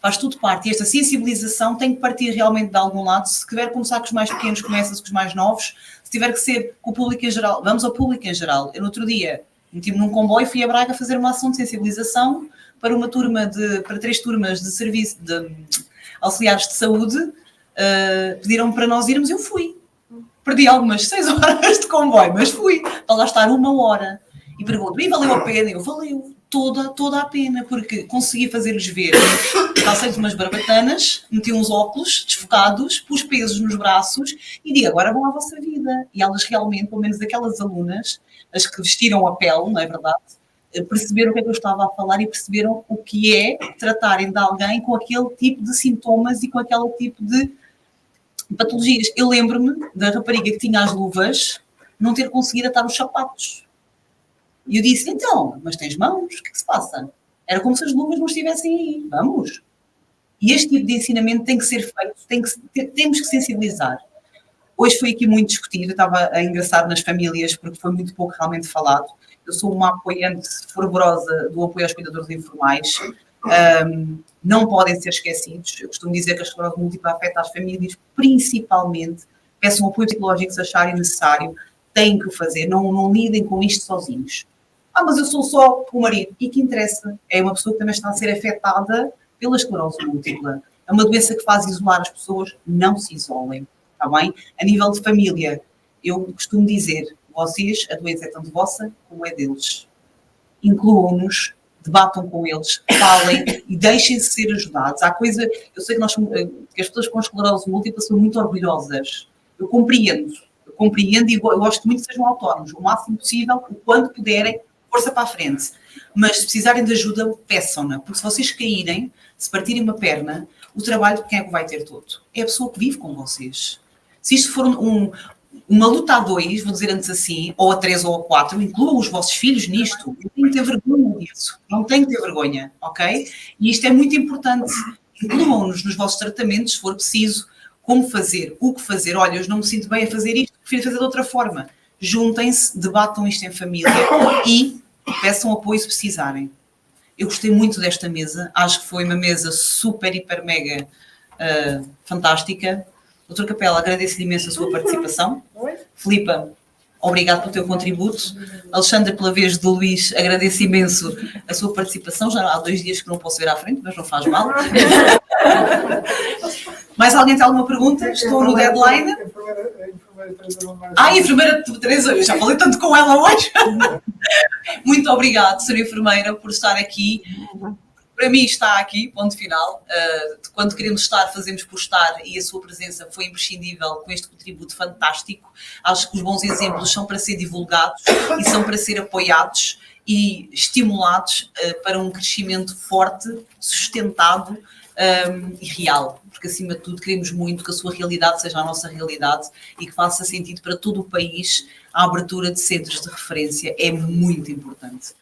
Faz tudo parte. E esta sensibilização tem que partir realmente de algum lado. Se tiver que começar com os mais pequenos, começa-se com os mais novos. Se tiver que ser com o público em geral, vamos ao público em geral. Eu, no outro dia, meti-me num comboio e fui a Braga fazer uma ação de sensibilização para para 3 turmas de serviço de auxiliares de saúde. Pediram para nós irmos, eu fui. Perdi algumas 6 horas de comboio, mas fui. Para lá estar 1 hora. E pergunto, e valeu a pena? Eu, valeu. Toda a pena, porque consegui fazer-lhes ver. Calcei umas barbatanas, meti uns óculos desfocados, pus pesos nos braços e digo, agora vão à vossa vida. E elas realmente, pelo menos aquelas alunas, as que vestiram a pele, não é verdade? Perceberam o que é que eu estava a falar e perceberam o que é tratarem de alguém com aquele tipo de sintomas e com aquele tipo de patologias. Eu lembro-me da rapariga que tinha as luvas não ter conseguido atar os sapatos. E eu disse, então, mas tens mãos? O que é que se passa? Era como se as luvas não estivessem aí. Vamos. E este tipo de ensinamento tem que ser feito, temos que sensibilizar. Hoje foi aqui muito discutido, eu estava a engraçar nas famílias, porque foi muito pouco realmente falado. Eu sou uma apoiante fervorosa do apoio aos cuidadores informais. Não podem ser esquecidos. Eu costumo dizer que a esclerose múltipla afeta as famílias, principalmente. Peçam apoio psicológico se acharem necessário. Têm que o fazer. Não lidem com isto sozinhos. Mas eu sou só o marido. E que interessa? É uma pessoa que também está a ser afetada pela esclerose múltipla. É uma doença que faz isolar as pessoas. Não se isolem. Está bem? A nível de família, eu costumo dizer, vocês, a doença é tanto vossa como é deles. Incluam-nos, debatam com eles, falem e deixem-se ser ajudados. Há coisa... Eu sei que que as pessoas com esclerose múltipla são muito orgulhosas. Eu compreendo e eu gosto muito que sejam autónomos, o máximo possível, o quanto puderem, força para a frente. Mas se precisarem de ajuda, peçam-na, porque se vocês caírem, se partirem uma perna, o trabalho de quem é que vai ter todo? É a pessoa que vive com vocês. Se isto for uma luta a 2, vou dizer antes assim, ou a 3 ou a 4, incluam os vossos filhos nisto. Não têm que ter vergonha disso. Não têm que ter vergonha, ok? E isto é muito importante. Incluam-nos nos vossos tratamentos, se for preciso, como fazer, o que fazer. Olha, eu não me sinto bem a fazer isto, prefiro fazer de outra forma. Juntem-se, debatam isto em família e peçam apoio se precisarem. Eu gostei muito desta mesa. Acho que foi uma mesa super, hiper, mega fantástica. Doutor Capela, agradeço-lhe imenso a sua participação. Filipa, obrigado pelo teu contributo. Alexandre, pela vez de Luís, agradeço imenso a sua participação. Já há 2 dias que não posso ver à frente, mas não faz mal. Mais alguém tem alguma pergunta? Estou no deadline. A enfermeira Teresa, eu já falei tanto com ela hoje. Muito obrigado, Sra. Enfermeira, por estar aqui. Para mim está aqui, ponto final. Quando queremos estar, fazemos por estar e a sua presença foi imprescindível com este contributo fantástico. Acho que os bons exemplos são para ser divulgados e são para ser apoiados e estimulados para um crescimento forte, sustentado e real. Porque, acima de tudo, queremos muito que a sua realidade seja a nossa realidade e que faça sentido para todo o país. A abertura de centros de referência é muito importante.